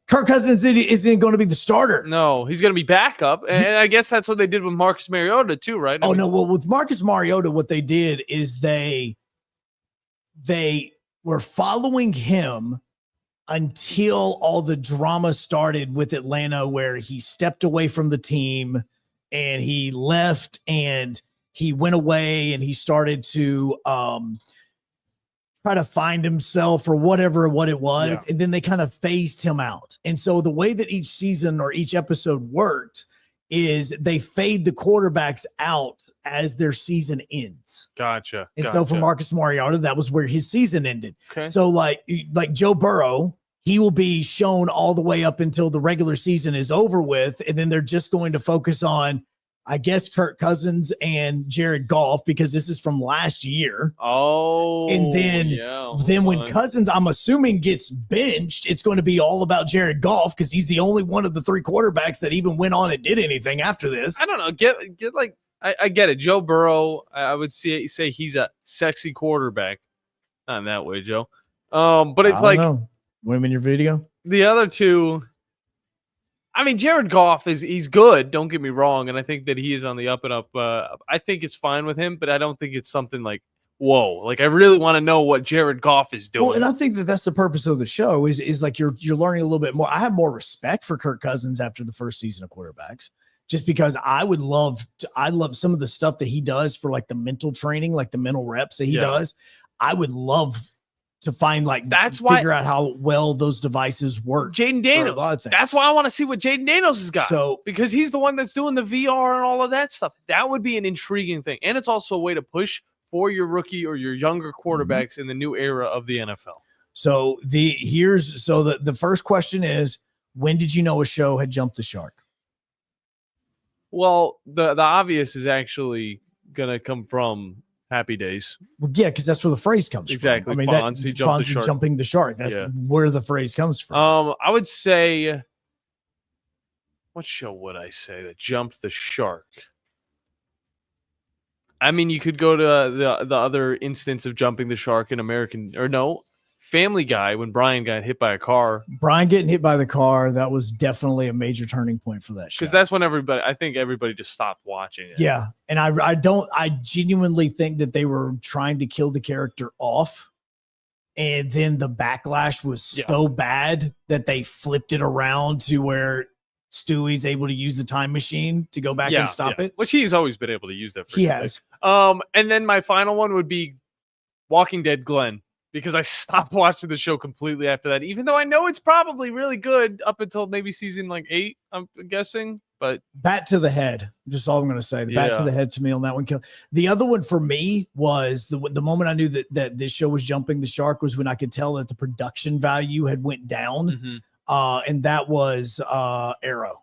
Kirk Cousins isn't going to be the starter. No, he's going to be backup. And I guess that's what they did with Marcus Mariota too, right? No. Well, with Marcus Mariota, what they did is they were following him until all the drama started with Atlanta, where he stepped away from the team and he left and he went away and he started to try to find himself or what it was. Yeah. And then they kind of phased him out. And so the way that each season or each episode worked is they fade the quarterbacks out as their season ends. Gotcha. And so for Marcus Mariota, that was where his season ended. Okay. So like Joe Burrow, he will be shown all the way up until the regular season is over with. And then they're just going to focus on, I guess, Kirk Cousins and Jared Goff, because this is from last year. Oh, and then when Cousins, I'm assuming, gets benched, it's going to be all about Jared Goff because he's the only one of the three quarterbacks that even went on and did anything after this. I don't know. Get like I get it. Joe Burrow, I would say he's a sexy quarterback. Not in that way, Joe. But it's like women your video. The other two. I mean, Jared Goff he's good. Don't get me wrong, and I think that he is on the up and up. I think it's fine with him, but I don't think it's something like, whoa. Like, I really want to know what Jared Goff is doing. Well, and I think that's the purpose of the show is like you're learning a little bit more. I have more respect for Kirk Cousins after the first season of quarterbacks, just because I love some of the stuff that he does for like the mental training, like the mental reps that he does. I would love to find figure out how well those devices work. Jaden Daniels. That's why I want to see what Jaden Daniels has got. So, because he's the one that's doing the VR and all of that stuff. That would be an intriguing thing. And it's also a way to push for your rookie or your younger quarterbacks in the new era of the NFL. So the first question is, when did you know a show had jumped the shark? Well, the obvious is actually going to come from Happy Days. Well, yeah, because that's where the phrase comes Exactly. from. I mean, Fonzie jumped the Fonzie shark. jumping the shark. That's where the phrase comes from. I would say, what show would I say that jumped the shark? I mean, you could go to the other instance of jumping the shark in Family Guy, when Brian got hit by a car. Brian getting hit by the car, that was definitely a major turning point for that show. Because that's when I think everybody just stopped watching it. Yeah. And I genuinely think that they were trying to kill the character off. And then the backlash was so bad that they flipped it around to where Stewie's able to use the time machine to go back and stop it. Which he's always been able to use that. He has. And then my final one would be Walking Dead Glenn, because I stopped watching the show completely after that, even though I know it's probably really good up until maybe season 8, I'm guessing. But bat to the head, just all I'm going to say. The bat to the head to me on that one. The other one for me was the moment I knew that this show was jumping the shark was when I could tell that the production value had went down. And that was Arrow.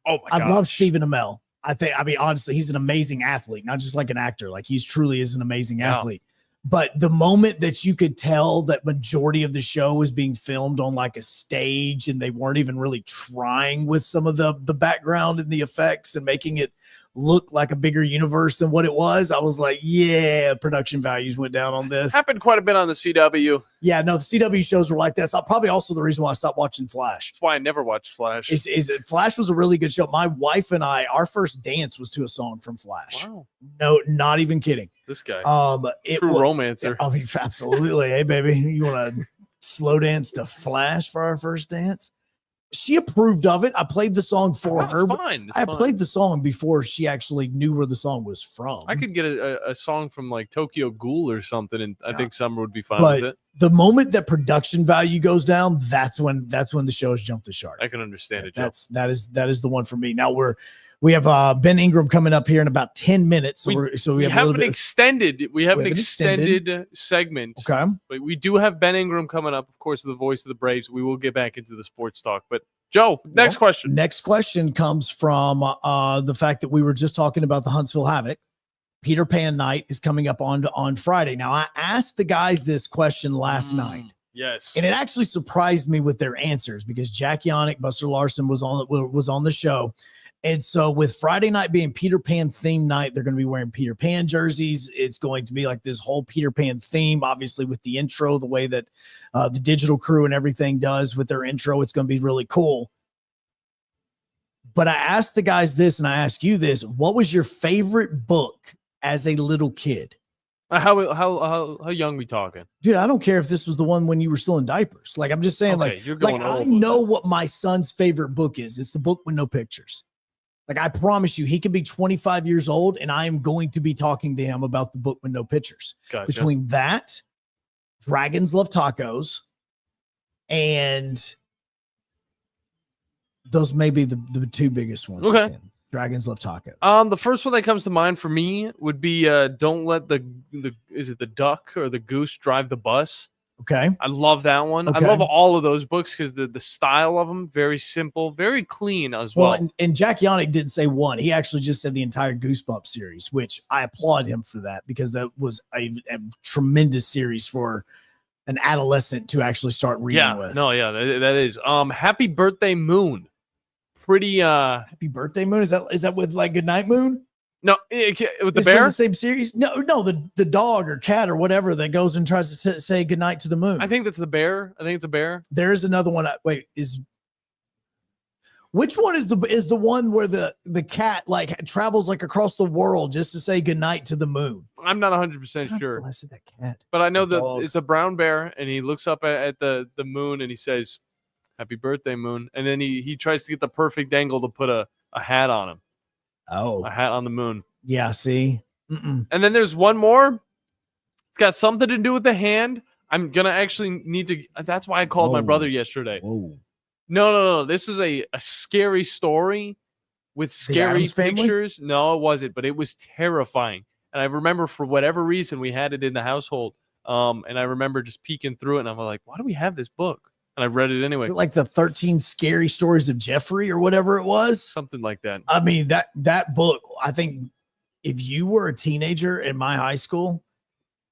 Oh my god! I love Stephen Amell. I mean, honestly, he's an amazing athlete, not just like an actor. Like, he's truly is an amazing athlete. But the moment that you could tell that majority of the show was being filmed on like a stage, and they weren't even really trying with some of the background and the effects and making it look like a bigger universe than what it was, I was like, yeah, production values went down on this. Happened quite a bit on the CW. Yeah, no, the CW shows were like that. So probably also the reason why I stopped watching Flash. That's why I never watched Flash. Flash was a really good show. My wife and I, our first dance was to a song from Flash. Wow. No, not even kidding. This guy. True romancer. I mean, absolutely. Hey, baby, you want to slow dance to Flash for our first dance? She approved of it. I played the song for her. I played the song before she actually knew where the song was from. I could get a song from like Tokyo Ghoul or something, and I think Summer would be fine with it. The moment that production value goes down, that's when the shows jump the shark. I can understand it. That is the one for me. Now we have Ben Ingram coming up here in about 10 minutes. So we have an extended segment. Okay. But we do have Ben Ingram coming up, of course, the voice of the Braves. We will get back into the sports talk. But Joe, next question. Next question comes from the fact that we were just talking about the Huntsville Havoc. Peter Pan night is coming up on Friday. Now, I asked the guys this question last night. Yes. And it actually surprised me with their answers, because Jack Yannick, Buster Larson was on the show. And so with Friday night being Peter Pan theme night, they're going to be wearing Peter Pan jerseys. It's going to be like this whole Peter Pan theme, obviously with the intro, the way that the digital crew and everything does with their intro. It's going to be really cool. But I asked the guys this, and I ask you this: what was your favorite book as a little kid? How young we talking? Dude, I don't care if this was the one when you were still in diapers. Like, I'm just saying, you're going I old. know what my son's favorite book is. It's the book with no pictures. Like, I promise you, he could be 25 years old, and I am going to be talking to him about the book with no pictures. Gotcha. Between that, Dragons Love Tacos, and those may be the two biggest ones. Okay. Dragons Love Tacos. The first one that comes to mind for me would be Don't Let the duck or the goose drive the bus. Okay. I love that one. Okay. I love all of those books because the style of them, very simple, very clean as well. And Jack Yannick didn't say one. He actually just said the entire Goosebumps series, which I applaud him for that, because that was a tremendous series for an adolescent to actually start reading with. That is. Happy Birthday Moon. Pretty Happy Birthday Moon. Is that with like Goodnight Moon? No, with the It's bear. from the same series. No, the dog or cat or whatever that goes and tries to say goodnight to the moon. I think that's the bear. I think it's a bear. There is another one. Which one is the one where the cat like travels like across the world just to say goodnight to the moon? I'm not 100% sure. I said that cat. But I know that it's a brown bear, and he looks up at the moon and he says, "Happy birthday, moon." And then he tries to get the perfect angle to put a hat on him. Oh, a hat on the moon. Yeah, see? Mm-mm. And then there's one more. It's got something to do with the hand. I'm going to actually need to. That's why I called my brother yesterday. Whoa. No. This is a scary story with scary pictures. No, it wasn't, but it was terrifying. And I remember for whatever reason we had it in the household. And I remember just peeking through it, and I'm like, why do we have this book? And I read it anyway. Is it like the 13 Scary Stories of Jeffrey or whatever it was? Something like that. I mean, that book, I think if you were a teenager in my high school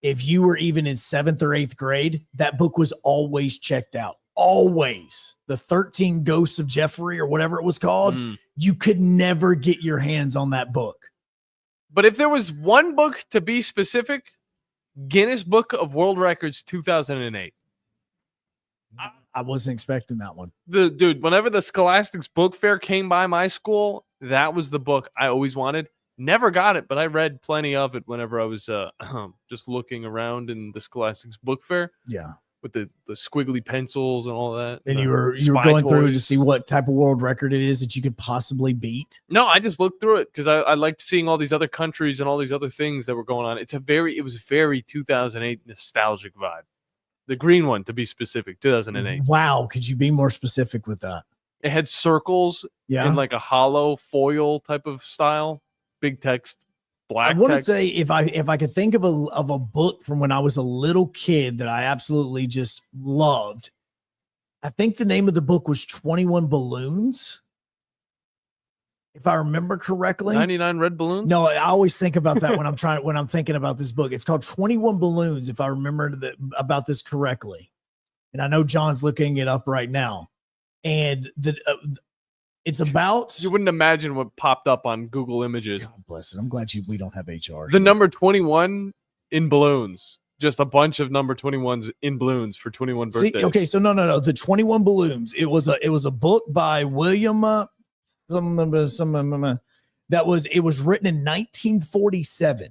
if you were even in 7th or 8th grade, that book was always checked out. Always. The 13 Ghosts of Jeffrey or whatever it was called, you could never get your hands on that book. But if there was one book to be specific, Guinness Book of World Records 2008. I wasn't expecting that one. Dude, whenever the Scholastics Book Fair came by my school, that was the book I always wanted. Never got it, but I read plenty of it whenever I was just looking around in the Scholastics Book Fair. Yeah. With the squiggly pencils and all that. And you were going through to see what type of world record it is that you could possibly beat? No, I just looked through it because I liked seeing all these other countries and all these other things that were going on. It was a very 2008 nostalgic vibe. The green one, to be specific, 2008. Wow. Could you be more specific with that? It had circles in like a hollow foil type of style, big text, black I want to text. say if I could think of a book from when I was a little kid that I absolutely just loved, I think the name of the book was 21 Balloons. If I remember correctly. 99 Red Balloons? No, I always think about that when I'm thinking about this book. It's called 21 Balloons, if I remember about this correctly. And I know John's looking it up right now. And it's about... You wouldn't imagine what popped up on Google Images. God bless it. I'm glad we don't have HR. The number 21 in balloons. Just a bunch of number 21s in balloons for 21 birthdays. See, okay, so no. The 21 Balloons. It was a book by William... it was written in 1947.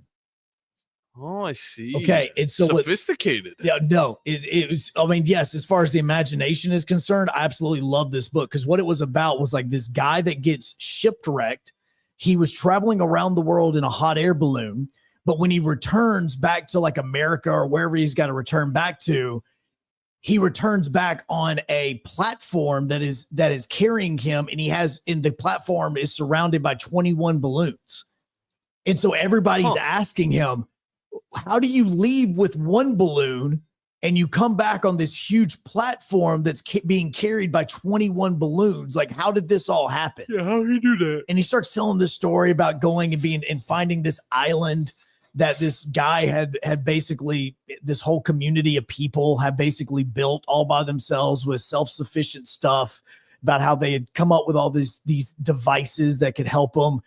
Oh, I see. Okay, it's so sophisticated. It was. I mean, yes, as far as the imagination is concerned, I absolutely love this book because what it was about was like this guy that gets shipwrecked. He was traveling around the world in a hot air balloon, but when he returns back to like America or wherever he's got to return back to, he returns back on a platform that is carrying him, and the platform is surrounded by 21 balloons. And so everybody's asking him, how do you leave with one balloon and you come back on this huge platform that's being carried by 21 balloons? Like, how did this all happen? Yeah, how do you do that? And he starts telling this story about going and finding this island that this guy had basically, this whole community of people have basically built all by themselves with self-sufficient stuff, about how they had come up with all these devices that could help them,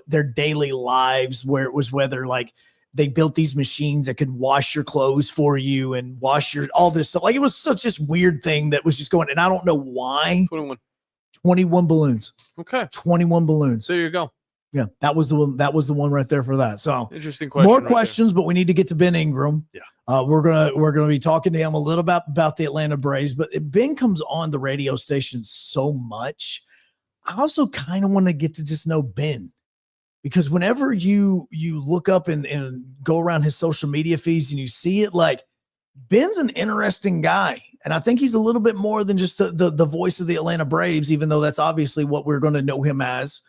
their daily lives, whether like they built these machines that could wash your clothes for you and wash all this stuff. Like, it was such this weird thing that was just going, and I don't know why. 21 balloons. Okay. 21 balloons. There you go. Yeah, that was the one. That was the one right there for that. So interesting question. More questions, but we need to get to Ben Ingram. Yeah, we're gonna be talking to him a little about the Atlanta Braves. But Ben comes on the radio station so much. I also kind of want to get to just know Ben, because whenever you look up and go around his social media feeds and you see it, like, Ben's an interesting guy. And I think he's a little bit more than just the voice of the Atlanta Braves, even though that's obviously what we're going to know him as.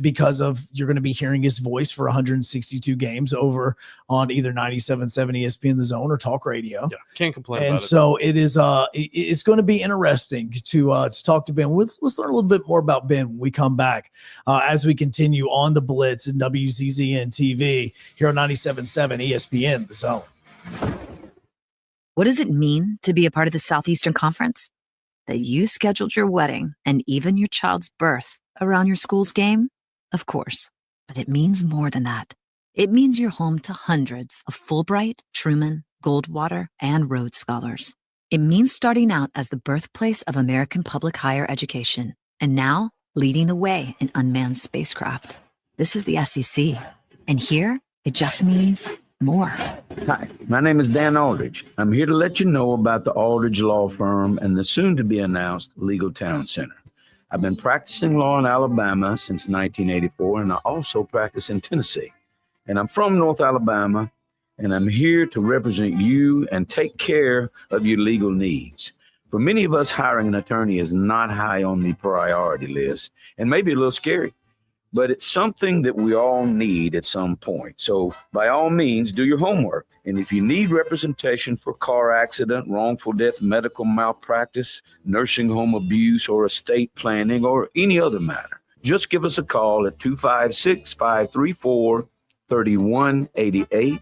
Because of you're going to be hearing his voice for 162 games over on either 97.7 ESPN The Zone or Talk Radio. Yeah, can't complain. And about so it is. It's going to be interesting to talk to Ben. Let's learn a little bit more about Ben when we come back as we continue on the Blitz and WZZN TV here on 97.7 ESPN The Zone. What does it mean to be a part of the Southeastern Conference? That you scheduled your wedding and even your child's birth around your school's game? Of course. But it means more than that. It means you're home to hundreds of Fulbright, Truman, Goldwater, and Rhodes Scholars. It means starting out as the birthplace of American public higher education, and now leading the way in unmanned spacecraft. This is the SEC. And here, it just means more. Hi, my name is Dan Aldridge. I'm here to let you know about the Aldridge Law Firm and the soon-to-be-announced Legal Town Center. I've been practicing law in Alabama since 1984, and I also practice in Tennessee. And I'm from North Alabama, and I'm here to represent you and take care of your legal needs. For many of us, hiring an attorney is not high on the priority list and maybe a little scary, but it's something that we all need at some point. So by all means, do your homework. And if you need representation for car accident, wrongful death, medical malpractice, nursing home abuse, or estate planning, or any other matter, just give us a call at 256-534-3188.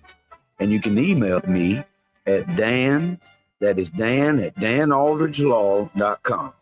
And you can email me at Dan, that is Dan at danaldridgelaw.com.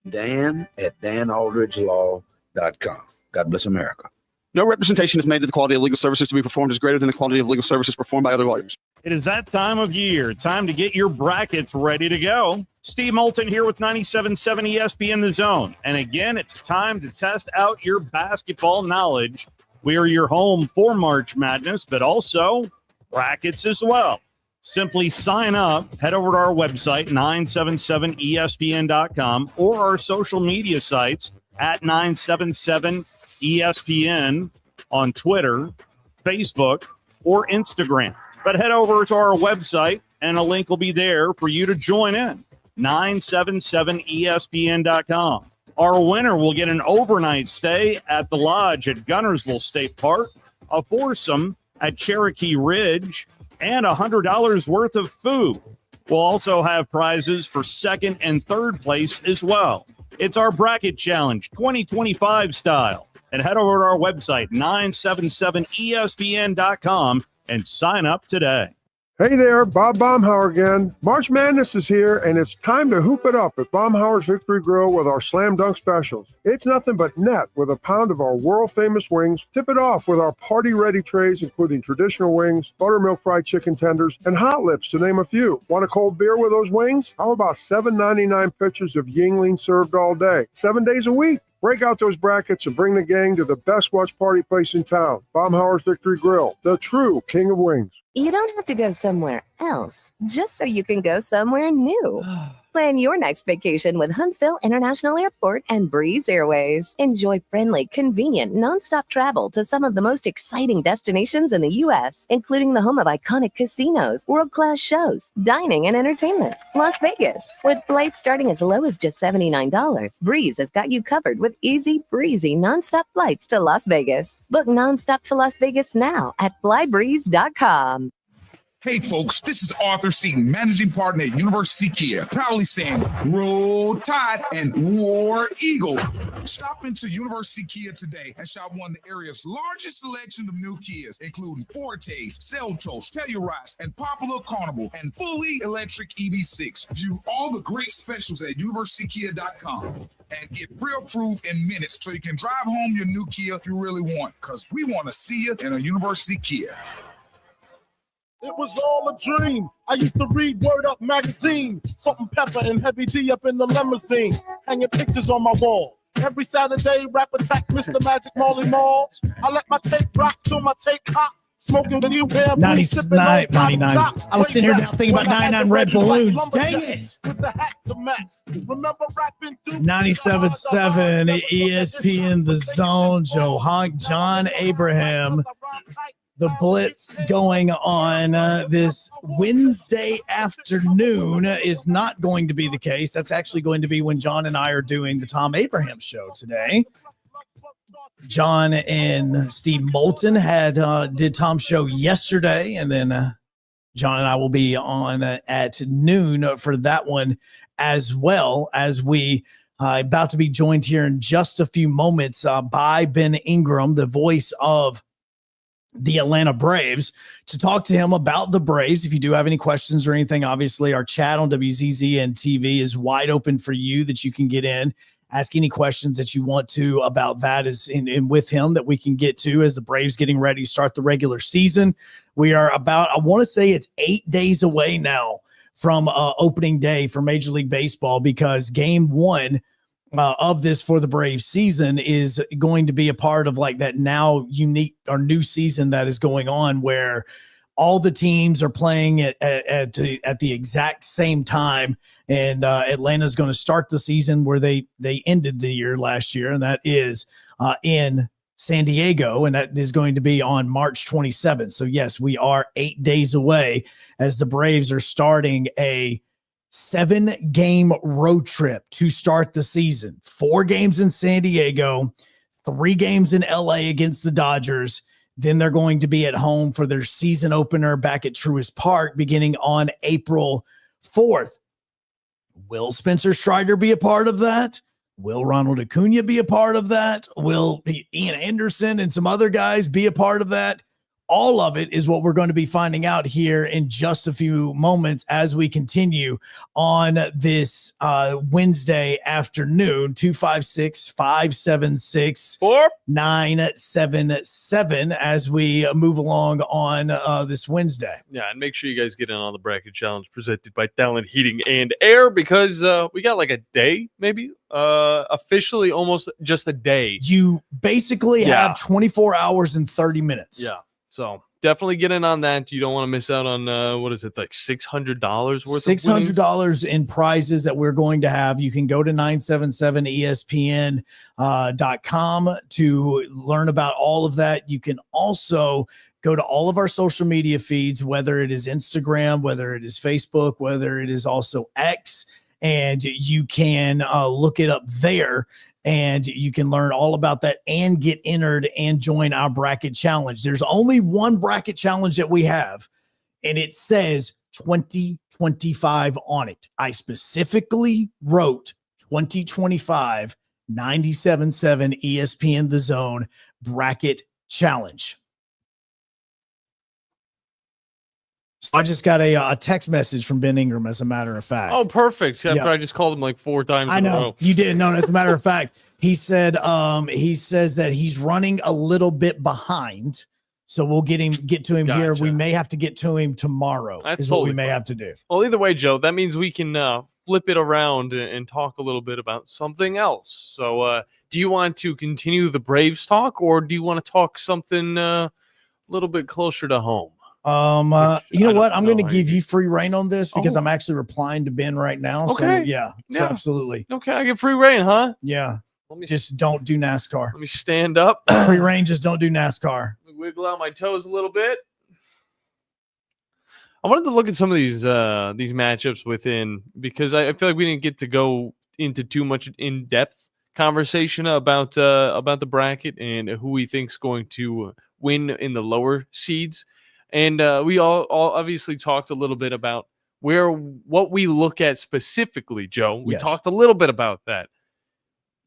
Dan at danaldridgelaw.com. God bless America. No representation is made that the quality of legal services to be performed is greater than the quality of legal services performed by other lawyers. It is that time of year. Time to get your brackets ready to go. Steve Moulton here with 97.7 ESPN The Zone. And again, it's time to test out your basketball knowledge. We are your home for March Madness, but also brackets as well. Simply sign up, head over to our website, 977ESPN.com, or our social media sites at 977ESPN on Twitter, Facebook, or Instagram. But head over to our website, and a link will be there for you to join in, 977ESPN.com. Our winner will get an overnight stay at the Lodge at Gunnersville State Park, a foursome at Cherokee Ridge, and $100 worth of food. We'll also have prizes for second and third place as well. It's our Bracket Challenge 2025 style. And head over to our website, 977ESPN.com, and sign up today. Hey there, Bob Baumhauer again. March Madness is here, and it's time to hoop it up at Baumhauer's Victory Grill with our Slam Dunk specials. It's nothing but net with a pound of our world-famous wings. Tip it off with our party-ready trays, including traditional wings, buttermilk fried chicken tenders, and hot lips, to name a few. Want a cold beer with those wings? How about $7.99 pitchers of Yingling served all day? 7 days a week. Break out those brackets and bring the gang to the best watch party place in town, Baumhauer's Victory Grill, the true king of wings. You don't have to go somewhere else just so you can go somewhere new. Plan your next vacation with Huntsville International Airport and Breeze Airways. Enjoy friendly, convenient, nonstop travel to some of the most exciting destinations in the U.S., including the home of iconic casinos, world-class shows, dining, and entertainment. Las Vegas. With flights starting as low as just $79, Breeze has got you covered with easy, breezy, nonstop flights to Las Vegas. Book nonstop to Las Vegas now at flybreeze.com. Hey folks, this is Arthur Seaton, managing partner at University Kia, proudly saying Roll Tide and War Eagle. Stop into University Kia today and shop one of the area's largest selection of new Kias, including Fortes, Seltos, Telluride, and Popular Carnival, and fully electric EV6. View all the great specials at universitykia.com and get pre-approved in minutes so you can drive home your new Kia you really want, because we want to see you in a University Kia. It was all a dream. I used to read Word Up magazine, Salt and Pepper and Heavy D up in the limousine, hanging pictures on my wall. Every Saturday, rap attack Mr. Magic Molly Mall. I let my tape rock till my tape pop. Smoking the new hair. 99. I was sitting here now thinking about 99 red balloons. Dang it. With the hat to match. Remember rapping through 97.7 ESPN The Zone. Joe Hunk, John Abraham. The Blitz going on this Wednesday afternoon is not going to be the case. That's actually going to be when John and I are doing the Tom Abraham show today. John and Steve Moulton did Tom's show yesterday, and then John and I will be on at noon for that one, as well as we about to be joined here in just a few moments by Ben Ingram, the voice of the Atlanta Braves, to talk to him about the Braves. If you do have any questions or anything, obviously our chat on WZZN TV is wide open for you, that you can get in, ask any questions that you want to about that is in with him that we can get to as the Braves getting ready to start the regular season. We are about, I want to say it's 8 days away now from opening day for Major League Baseball, because game one of this for the Braves season is going to be a part of like that now unique or new season that is going on, where all the teams are playing at the exact same time. And Atlanta's going to start the season where they ended the year last year, and that is in San Diego, and that is going to be on March 27th. So yes, we are 8 days away as the Braves are starting a 7-game road trip to start the season. 4 games in San Diego, 3 games in LA against the Dodgers. Then they're going to be at home for their season opener back at Truist Park beginning on April 4th. Will Spencer Strider be a part of that? Will Ronald Acuna be a part of that? Will Ian Anderson and some other guys be a part of that? all of it is what we're going to be finding out here in just a few moments as we continue on this Wednesday afternoon. 256-576-4977 as we move along on this Wednesday. Yeah, and make sure you guys get in on the bracket challenge presented by Talent Heating and Air, because we got like a day, maybe officially almost just a day. You basically have 24 hours and 30 minutes. Yeah. So definitely get in on that. You don't want to miss out on what is it, like $600 worth of $600 in prizes that we're going to have. You can go to 977ESPN.com to learn about all of that. You can also go to all of our social media feeds, whether it is Instagram, whether it is Facebook, whether it is also X, and you can look it up there. And you can learn all about that and get entered and join our bracket challenge. There's only one bracket challenge that we have, and it says 2025 on it. I specifically wrote 2025 97.7 ESPN The Zone bracket challenge. So I just got a text message from Ben Ingram, as a matter of fact. Oh, perfect. Yeah, I just called him like 4 times I in a know row. you did. No, as a matter of fact, he said he says that he's running a little bit behind, so we'll get to him here. We may have to get to him tomorrow. That's what we totally may fine. have to do. Well, either way, Joe, that means we can flip it around and talk a little bit about something else. So do you want to continue the Braves talk, or do you want to talk something a little bit closer to home? You know what? I'm going to give you free reign on this because I'm actually replying to Ben right now. So Okay. yeah, so Yeah. absolutely. Okay, I get free reign, huh? Yeah. Just don't do NASCAR. Let me stand up. Free reign, just don't do NASCAR. Wiggle out my toes a little bit. I wanted to look at some of these matchups within, because I feel like we didn't get to go into too much in-depth conversation about the bracket and who we think's going to win in the lower seeds. And we all obviously talked a little bit about what we look at specifically, Joe. We talked a little bit about that.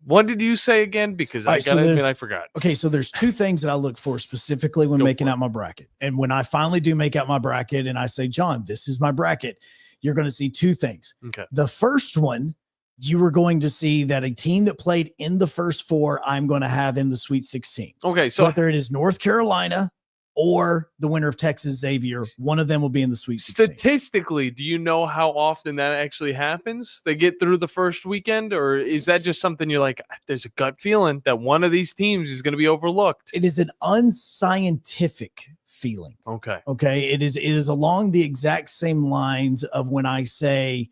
What did you say again? Because I gotta admit, I forgot. Okay, so there's 2 things that I look for specifically when making out my bracket. And when I finally do make out my bracket and I say, John, this is my bracket, you're going to see 2 things. Okay. The first one, you are going to see that a team that played in the first 4, I'm going to have in the Sweet 16. Okay, so whether it is North Carolina or the winner of Texas Xavier, one of them will be in the Sweet 16. Statistically, do you know how often that actually happens? They get through the first weekend, or is that just something you're like, there's a gut feeling that one of these teams is going to be overlooked? It is an unscientific feeling. Okay. Okay. It is along the exact same lines of when I say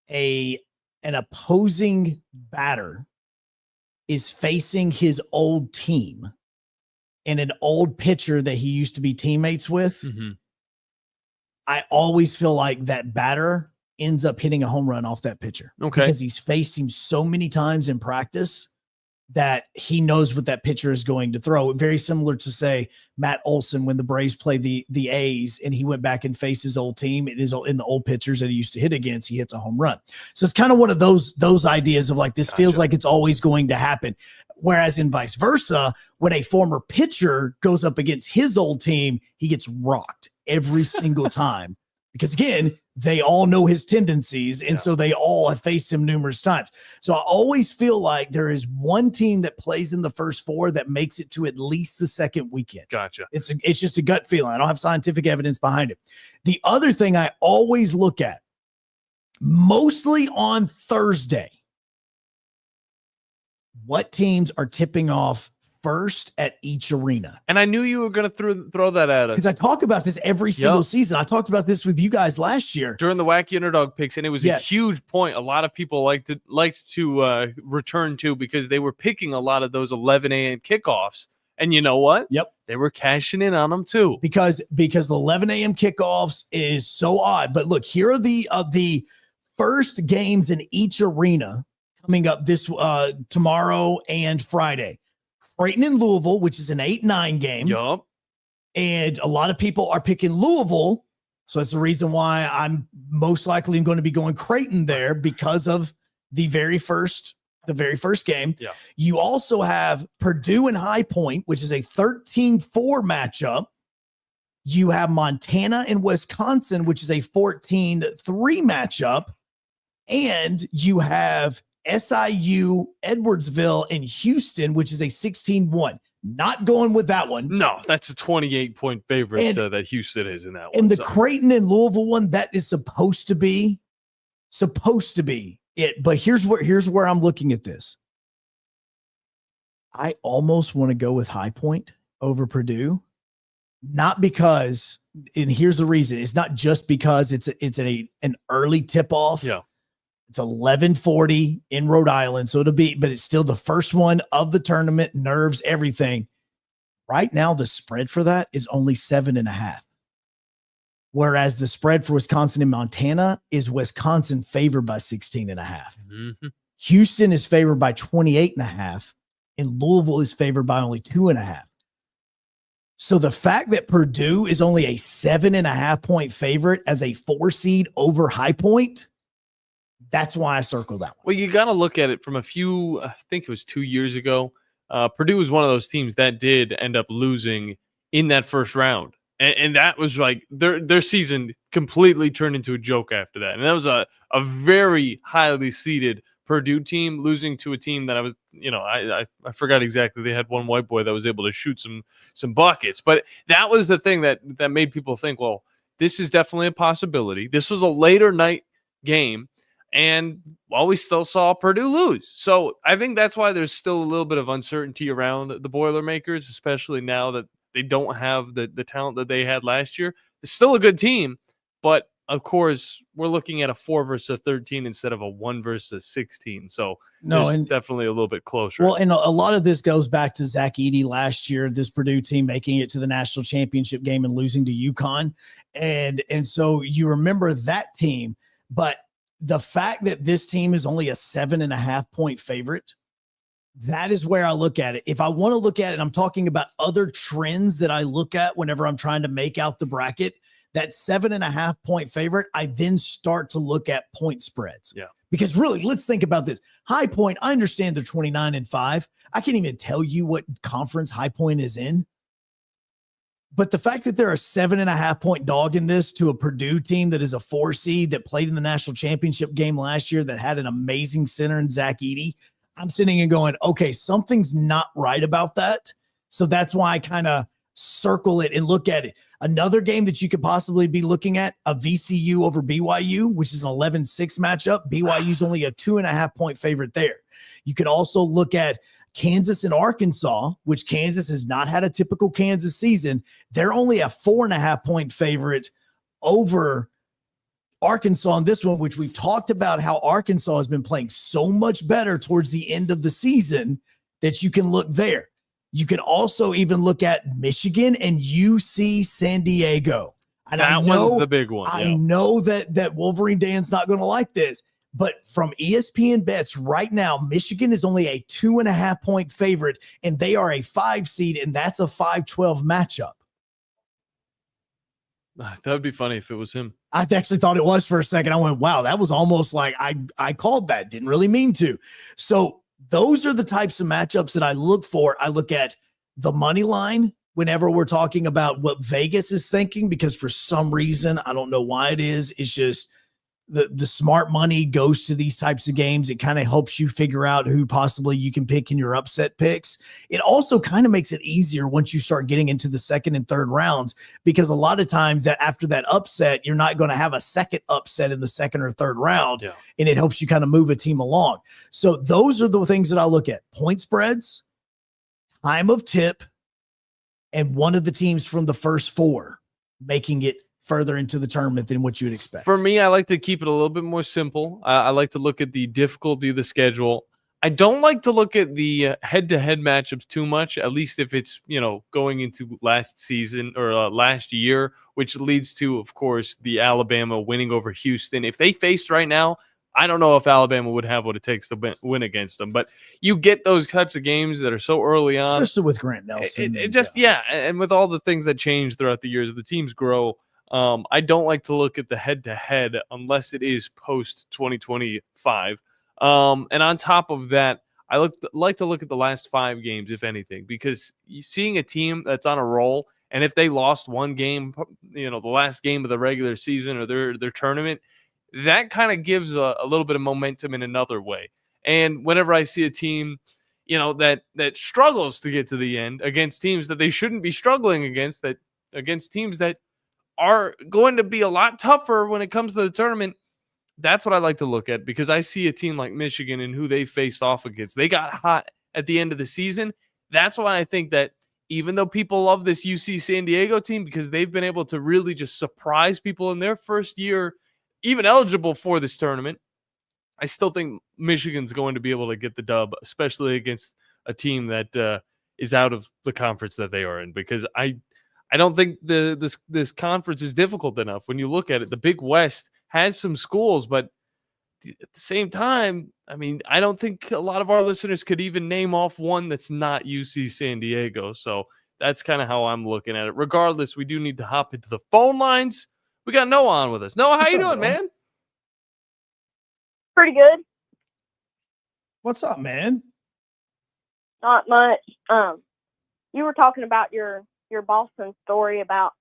an opposing batter is facing his old team and an old pitcher that he used to be teammates with. Mm-hmm. I always feel like that batter ends up hitting a home run off that pitcher. Okay. Because he's faced him so many times in practice that he knows what that pitcher is going to throw. Very similar to, say, Matt Olson when the Braves played the A's and he went back and faced his old team. It is in the old pitchers that he used to hit against. He hits a home run. So it's kind of one of those ideas of like, this feels like it's always going to happen. Whereas in vice versa, when a former pitcher goes up against his old team, he gets rocked every single time. Because again, they all know his tendencies, and so they all have faced him numerous times. So I always feel like there is one team that plays in the first 4 that makes it to at least the second weekend. Gotcha. It's just a gut feeling. I don't have scientific evidence behind it. The other thing I always look at, mostly on Thursday, what teams are tipping off first at each arena. And I knew you were going to throw that at us, because I talk about this every single season. I talked about this with you guys last year during the Wacky Underdog picks, and it was a huge point. A lot of people liked to return to, because they were picking a lot of those 11 a.m. kickoffs. And you know what? Yep. They were cashing in on them too. Because the 11 a.m. kickoffs is so odd. But look, here are the first games in each arena coming up this tomorrow and Friday. Creighton and Louisville, which is an 8-9 game. Yup. And a lot of people are picking Louisville. So that's the reason why I'm most likely going to be going Creighton there, because of the very first the very first game. Yeah. You also have Purdue and High Point, which is a 13-4 matchup. You have Montana and Wisconsin, which is a 14-3 matchup. And you have SIU, Edwardsville, and Houston, which is a 16-1. Not going with that one. No, that's a 28-point favorite that Houston is in that one. And the Creighton and Louisville one, that is supposed to be it. But here's where I'm looking at this. I almost want to go with High Point over Purdue. Not because, and here's the reason. It's not just because it's an early tip-off. Yeah. It's 11:40 in Rhode Island. So but it's still the first one of the tournament, nerves, everything. Right now, the spread for that is only 7.5. Whereas the spread for Wisconsin and Montana is Wisconsin favored by 16.5. Mm-hmm. Houston is favored by 28.5, and Louisville is favored by only 2.5. So the fact that Purdue is only a 7.5 point favorite as a 4 seed over High Point, that's why I circled that one. Well, you got to look at it from I think it was 2 years ago. Purdue was one of those teams that did end up losing in that first round. And that was like their season completely turned into a joke after that. And that was a very highly seeded Purdue team losing to a team that I was, I forgot exactly. They had one white boy that was able to shoot some buckets. But that was the thing that made people think, well, this is definitely a possibility. This was a later night game. And we still saw Purdue lose. So I think that's why there's still a little bit of uncertainty around the Boilermakers, especially now that they don't have the talent that they had last year. It's still a good team, but of course, we're looking at a 4 versus 13 instead of a 1 versus 16. So it's definitely a little bit closer. Well, and a lot of this goes back to Zach Edey last year, this Purdue team making it to the national championship game and losing to UConn. And so you remember that team, but the fact that this team is only a 7.5 point favorite, that is where I look at it. If I want to look at it, I'm talking about other trends that I look at whenever I'm trying to make out the bracket. That 7.5 point favorite, I then start to look at point spreads. Yeah. Because really, let's think about this. High Point, I understand they're 29-5. I can't even tell you what conference High Point is in. But the fact that they're a 7.5 point dog in this to a Purdue team that is a 4 seed that played in the national championship game last year that had an amazing center in Zach Edey, I'm sitting and going, okay, something's not right about that. So that's why I kind of circle it and look at it. Another game that you could possibly be looking at, a VCU over BYU, which is an 11-6 matchup. BYU's only a 2.5 point favorite there. You could also look at Kansas and Arkansas, which Kansas has not had a typical Kansas season. They're only a 4.5 point favorite over Arkansas in this one, which we've talked about how Arkansas has been playing so much better towards the end of the season that you can look there. You can also even look at Michigan and UC San Diego. And that one's the big one. I know that Wolverine Dan's not going to like this. But from ESPN bets right now, Michigan is only a 2.5 point favorite, and they are a 5 seed, and that's a 5-12 matchup. That would be funny if it was him. I actually thought it was for a second. I went, wow, that was almost like I called that. Didn't really mean to. So those are the types of matchups that I look for. I look at the money line whenever we're talking about what Vegas is thinking, because for some reason, I don't know why it is. It's just the smart money goes to these types of games. It kind of helps you figure out who possibly you can pick in your upset picks. It also kind of makes it easier once you start getting into the second and third rounds, because a lot of times that after that upset, you're not going to have a second upset in the second or third round. Yeah. And it helps you kind of move a team along. So those are the things that I look at: point spreads, time of tip, and one of the teams from the first 4 making it further into the tournament than what you would expect. For me, I like to keep it a little bit more simple. I like to look at the difficulty of the schedule. I don't like to look at the head-to-head matchups too much, at least if it's, going into last season or last year, which leads to, of course, the Alabama winning over Houston. If they faced right now, I don't know if Alabama would have what it takes to win against them. But you get those types of games that are so early on. Especially with Grant Nelson. And with all the things that change throughout the years, the teams grow. I don't like to look at the head-to-head unless it is post-2025. And on top of that, I like to look at the last 5 games, if anything, because seeing a team that's on a roll, and if they lost one game, the last game of the regular season or their tournament, that kind of gives a little bit of momentum in another way. And whenever I see a team, that struggles to get to the end against teams that they shouldn't be struggling against teams that are going to be a lot tougher when it comes to the tournament, that's what I like to look at, because I see a team like Michigan and who they faced off against. They got hot at the end of the season. That's why I think that even though people love this UC San Diego team because they've been able to really just surprise people in their first year, even eligible for this tournament, I still think Michigan's going to be able to get the dub, especially against a team that is out of the conference that they are in, because I don't think this conference is difficult enough. When you look at it, the Big West has some schools, but at the same time, I mean, I don't think a lot of our listeners could even name off one that's not UC San Diego. So that's kind of how I'm looking at it. Regardless, we do need to hop into the phone lines. We got Noah on with us. Noah, how you doing, man? Pretty good. What's up, man? Not much. You were talking about your Boston story about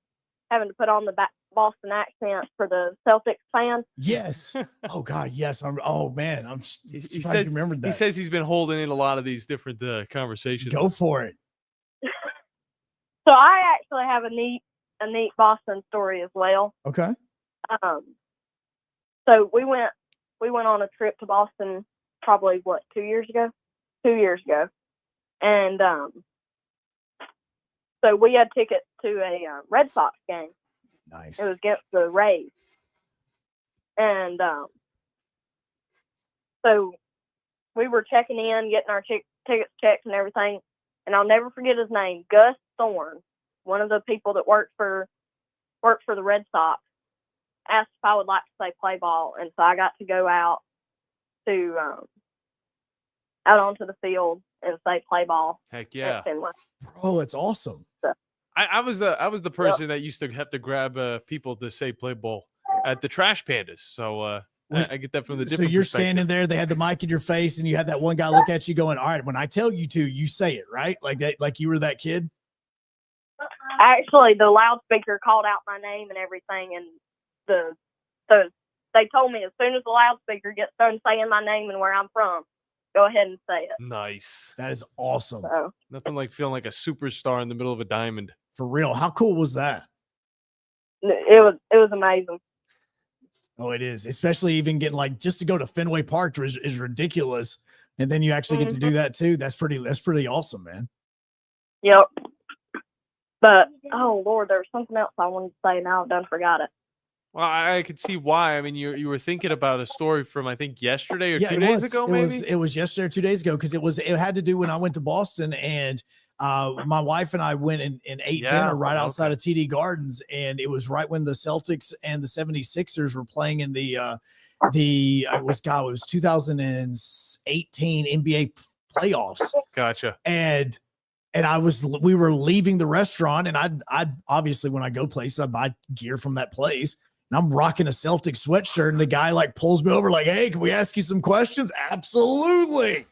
having to put on the Boston accent for the Celtics fans. Yes. Oh God, yes. I'm surprised you remembered that. He says he's been holding in a lot of these different conversations. Go for it. So I actually have a neat Boston story as well. Okay. So we went on a trip to Boston probably 2 years ago? 2 years ago. And so we had tickets to a Red Sox game. Nice. It was against the Rays. And so we were checking in, getting our tickets checked and everything. And I'll never forget his name, Gus Thorne, one of the people that worked for the Red Sox, asked if I would like to say play ball. And so I got to go out onto the field and say play ball. Heck yeah. Bro, it's awesome. So, I was the person that used to have to grab people to say play ball at the Trash Pandas. So I get that from the different. So you're perspective. standing there, they had the mic in your face, and you had that one guy look at you going, all right, when I tell you to, you say it, right? Like that, like you were that kid? Actually, the loudspeaker called out my name and everything, and so they told me as soon as the loudspeaker gets done saying my name and where I'm from, go ahead and say it. Nice. That is awesome. So, nothing like feeling like a superstar in the middle of a diamond. For real. How cool was that? It was amazing. Oh, it is. Especially even getting just to go to Fenway Park is ridiculous. And then you actually get to do that too. That's pretty awesome, man. Yep. But, oh, Lord, there was something else I wanted to say. Now I've done forgot it. Well, I could see why. I mean, you were thinking about a story from, I think, yesterday or 2 days ago, maybe? It was yesterday or 2 days ago, because it had to do when I went to Boston, and my wife and I went and ate dinner right outside of TD Gardens, and it was right when the Celtics and the 76ers were playing in it was 2018 NBA playoffs. Gotcha. And we were leaving the restaurant, and I obviously, when I go places, I buy gear from that place, and I'm rocking a Celtic sweatshirt, and the guy pulls me over hey, can we ask you some questions? Absolutely.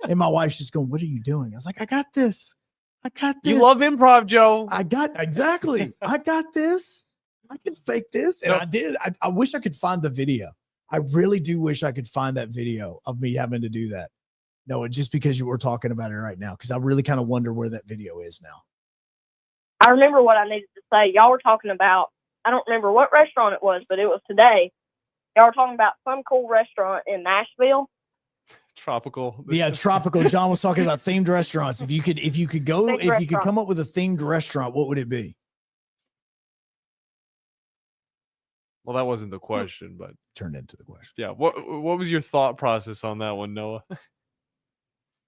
And my wife's just going, what are you doing? I was like, I got this. You love improv, Joe. Exactly. I got this. I can fake this. And I did. I wish I could find the video. I really do wish I could find that video of me having to do that. No, just because you were talking about it right now, because I really kind of wonder where that video is now. I remember what I needed to say. Y'all were talking about, I don't remember what restaurant it was, but it was today. Y'all were talking about some cool restaurant in Nashville. Tropical. Yeah, tropical. John was talking about themed restaurants. If you could come up with a themed restaurant, what would it be? Well, that wasn't the question, but turned into the question. Yeah. What was your thought process on that one, Noah?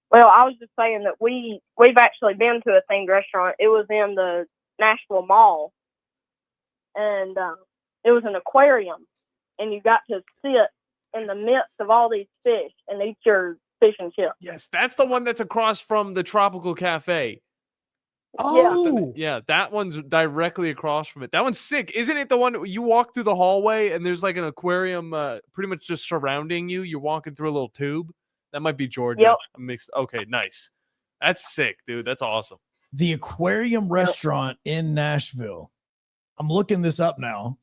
Well, I was just saying that we've actually been to a themed restaurant. It was in the Nashville Mall, and it was an aquarium, and you got to sit in the midst of all these fish and eat your fish and chips. Yes, that's the one that's across from the Tropical Cafe. Oh, yeah, that one's directly across from it. That one's sick. Isn't it the one you walk through the hallway and there's like an aquarium pretty much just surrounding you? You're walking through a little tube. That might be Georgia. Yep. I'm mixed. Okay, nice. That's sick, dude. That's awesome. the Aquarium Restaurant in Nashville. I'm looking this up now.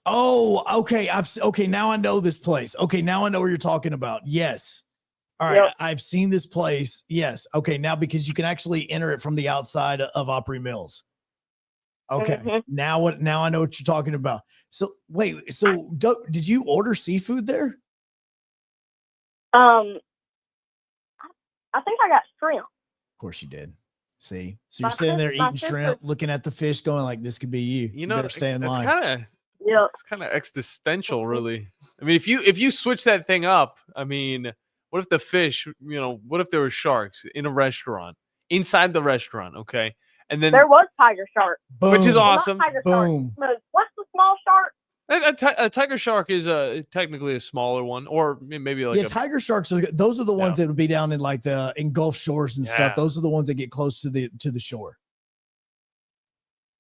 Oh, okay. Okay, now I know this place. Okay, now I know what you're talking about. Yes. All right, Yep. I've seen this place. Yes. Okay, now because you can actually enter it from the outside of Opry Mills. Okay. Now I know what you're talking about. So wait, so did you order seafood there? I think I got shrimp. Of course you did. See, so you're My sitting there sis- my eating sister- shrimp, looking at the fish, going like, "This could be you." You know, better stay in that's line. kind of Yeah. it's kind of existential, really. I mean, if you switch that thing up, I mean, what if the fish, what if there were sharks in a restaurant, inside the restaurant, okay? And then There was tiger shark. which is Boom. Well, not awesome. tiger Boom. shark. but What's the small shark? A tiger shark is technically a smaller one, or maybe like Yeah, tiger sharks. Those are the ones that would be down in like the Gulf shores and Yeah. stuff. Those are the ones that get close to the shore.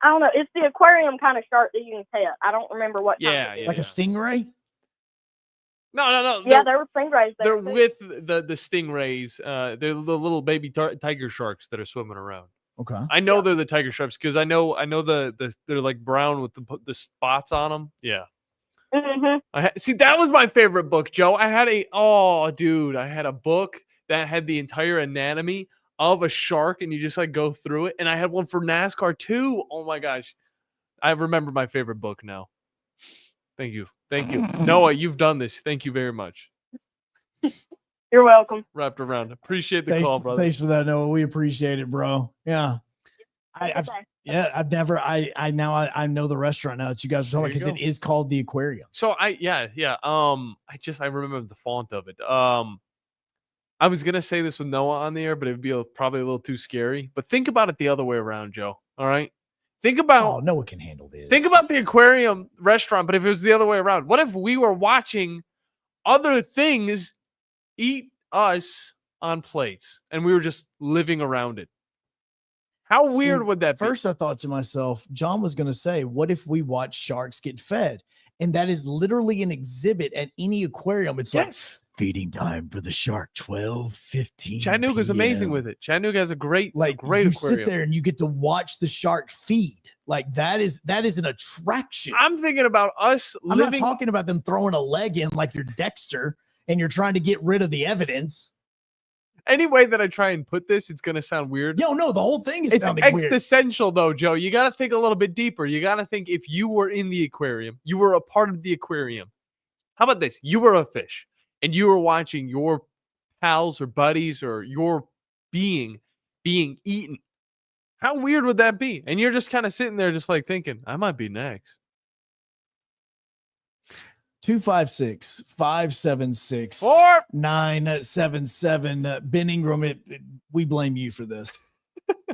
I don't know. It's the aquarium kind of shark that you can pet. I don't remember what. kind it is. Like a stingray. No. Yeah, there were stingrays there. They're too. with the stingrays. They're the little baby tiger sharks that are swimming around. Okay. I know they're the tiger sharks because I know they're like brown with the spots on them. Yeah. See, that was my favorite book, Joe. I had a book that had the entire anatomy of a shark, and you just like go through it. And I had one for NASCAR too. Oh my gosh, I remember my favorite book now. Thank you, Noah. You've done this. Thank you very much. You're welcome. Wrapped around. Appreciate the call, brother. Thanks for that, Noah. We appreciate it, bro. Yeah. I've never. I know the restaurant now that you guys are talking There you because it is called the Aquarium. So I remember the font of it. I was gonna say this with Noah on the air, but it'd be probably a little too scary. But think about it the other way around, Joe. All right. Think about Noah can handle this. Think about the Aquarium Restaurant, but if it was the other way around, what if we were watching other things eat us on plates and we were just living around it? How weird would that be? First, I thought to myself, John was going to say, what if we watch sharks get fed? And that is literally an exhibit at any aquarium. It's like feeding time for the shark, 12:15. Chattanooga's amazing with it. Chattanooga has a great you aquarium. sit there and you get to watch the shark feed. Like that is an attraction. I'm thinking about us I'm living. not talking about them throwing a leg in like you're Dexter and you're trying to get rid of the evidence. Any way that I try and put this, it's going to sound weird. Yo, no, the whole thing is It's sounding weird. existential, though, Joe. You got to think a little bit deeper. You got to think if you were in the aquarium, you were a part of the aquarium. How about this? You were a fish and you were watching your pals or buddies or your being eaten. How weird would that be? And you're just kind of sitting there just like thinking, I might be next. 256-576-977. Ben Ingram, we blame you for this.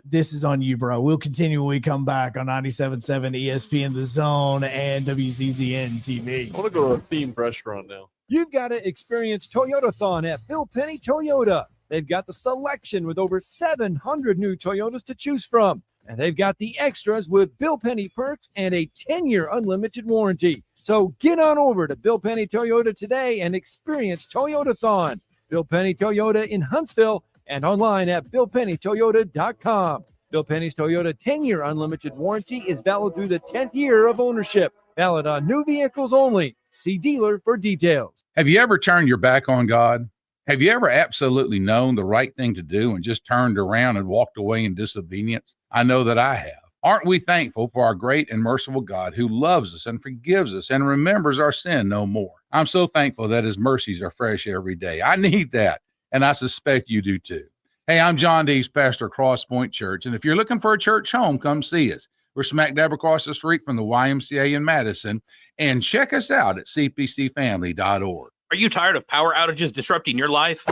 This is on you, bro. We'll continue when we come back on 97.7 ESPN The Zone and WCZN TV. I want to go to a themed restaurant now. You've got to experience Toyotathon at Bill Penny Toyota. They've got the selection with over 700 new Toyotas to choose from. And they've got the extras with Bill Penny perks and a 10-year unlimited warranty. So get on over to Bill Penny Toyota today and experience Toyotathon. Bill Penny Toyota in Huntsville and online at BillPennyToyota.com. Bill Penny's Toyota 10-year unlimited warranty is valid through the 10th year of ownership. Valid on new vehicles only. See dealer for details. Have you ever turned your back on God? Have you ever absolutely known the right thing to do and just turned around and walked away in disobedience? I know that I have. Aren't we thankful for our great and merciful God who loves us and forgives us and remembers our sin no more? I'm so thankful that his mercies are fresh every day. I need that, and I suspect you do too. Hey, I'm John Dees, pastor of Cross Point Church, and if you're looking for a church home, come see us. We're smack dab across the street from the YMCA in Madison, and check us out at cpcfamily.org. Are you tired of power outages disrupting your life?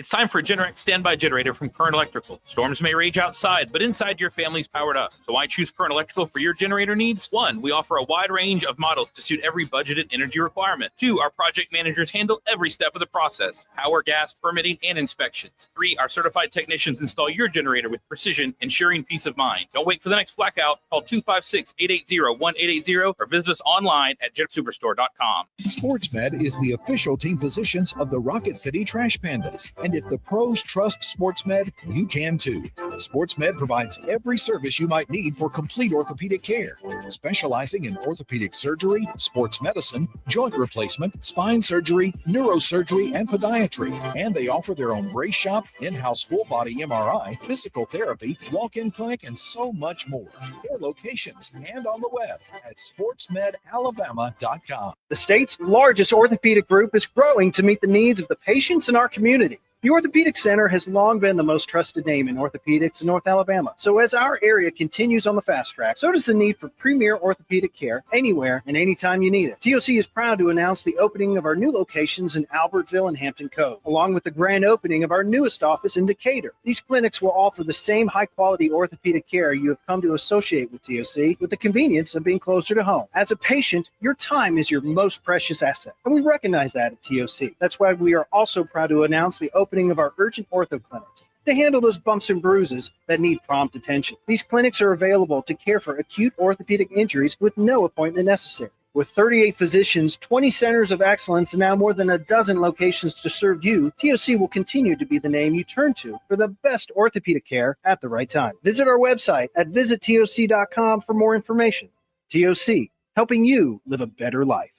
It's time for a Generac standby generator from Current Electrical. Storms may rage outside, but inside your family's powered up. So why choose Current Electrical for your generator needs? 1, we offer a wide range of models to suit every budgeted energy requirement. 2, our project managers handle every step of the process: power, gas, permitting, and inspections. 3, our certified technicians install your generator with precision, ensuring peace of mind. Don't wait for the next blackout. Call 256-880-1880 or visit us online at jetsuperstore.com. SportsMed is the official team physicians of the Rocket City Trash Pandas. And if the pros trust SportsMed, you can too. SportsMed provides every service you might need for complete orthopedic care, specializing in orthopedic surgery, sports medicine, joint replacement, spine surgery, neurosurgery, and podiatry. And they offer their own brace shop, in-house full-body MRI, physical therapy, walk-in clinic, and so much more. 4 locations and on the web at sportsmedalabama.com. The state's largest orthopedic group is growing to meet the needs of the patients in our community. The Orthopedic Center has long been the most trusted name in orthopedics in North Alabama. So as our area continues on the fast track, so does the need for premier orthopedic care anywhere and anytime you need it. TOC is proud to announce the opening of our new locations in Albertville and Hampton Cove, along with the grand opening of our newest office in Decatur. These clinics will offer the same high-quality orthopedic care you have come to associate with TOC, with the convenience of being closer to home. As a patient, your time is your most precious asset, and we recognize that at TOC. That's why we are also proud to announce the opening of our urgent ortho clinics to handle those bumps and bruises that need prompt attention. These clinics are available to care for acute orthopedic injuries with no appointment necessary. With 38 physicians, 20 centers of excellence, and now more than a dozen locations to serve you, TOC will continue to be the name you turn to for the best orthopedic care at the right time. Visit our website at visittoc.com for more information. TOC, helping you live a better life.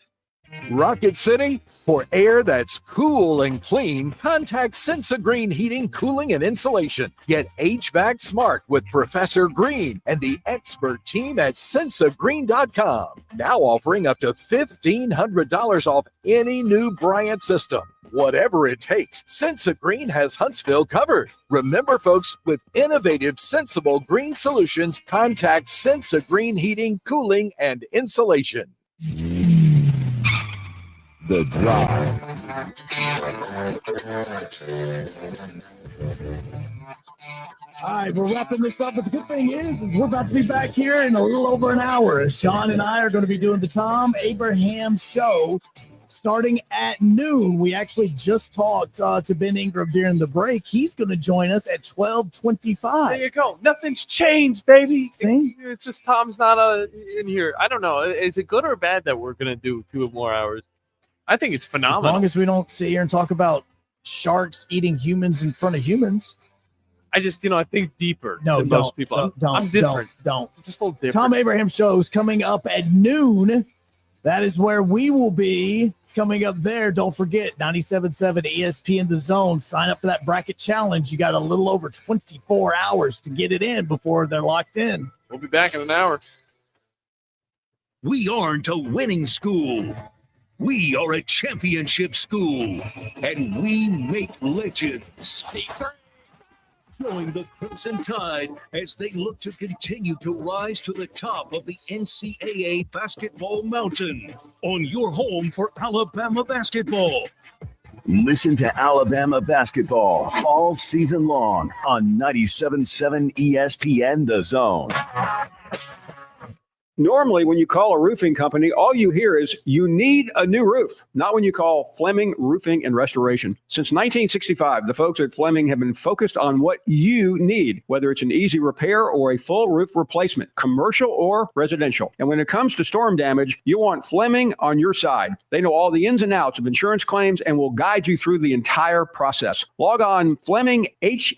Rocket City, for air that's cool and clean, contact Sensa Green Heating, Cooling, and Insulation. Get HVAC smart with Professor Green and the expert team at sensagreen.com. Now offering up to $1,500 off any new Bryant system. Whatever it takes, Sensa Green has Huntsville covered. Remember, folks, with innovative, sensible green solutions, contact Sensa Green Heating, Cooling, and Insulation. The Drive. All right, we're wrapping this up, but the good thing is we're about to be back here in a little over an hour. Sean and I are going to be doing the Tom Abraham Show starting at noon. We actually just talked to Ben Ingram during the break. He's going to join us at 12:25. There you go. Nothing's changed, baby. See? It's just Tom's not in here. I don't know. Is it good or bad that we're going to do 2 more hours? I think it's phenomenal. As long as we don't sit here and talk about sharks eating humans in front of humans. I just, I think deeper than most people. I'm different. Don't. Just a little different. Tom Abraham Show is coming up at noon. That is where we will be coming up there. Don't forget, 97.7 ESPN The Zone. Sign up for that bracket challenge. You got a little over 24 hours to get it in before they're locked in. We'll be back in an hour. We aren't a winning school. We are a championship school, and we make legends. Join the Crimson Tide as they look to continue to rise to the top of the NCAA basketball mountain on your home for Alabama basketball. Listen to Alabama basketball all season long on 97.7 ESPN The Zone. Normally, when you call a roofing company, all you hear is you need a new roof. Not when you call Fleming Roofing and Restoration. Since 1965, the folks at Fleming have been focused on what you need, whether it's an easy repair or a full roof replacement, commercial or residential. And when it comes to storm damage, you want Fleming on your side. They know all the ins and outs of insurance claims and will guide you through the entire process. Log on Fleming HS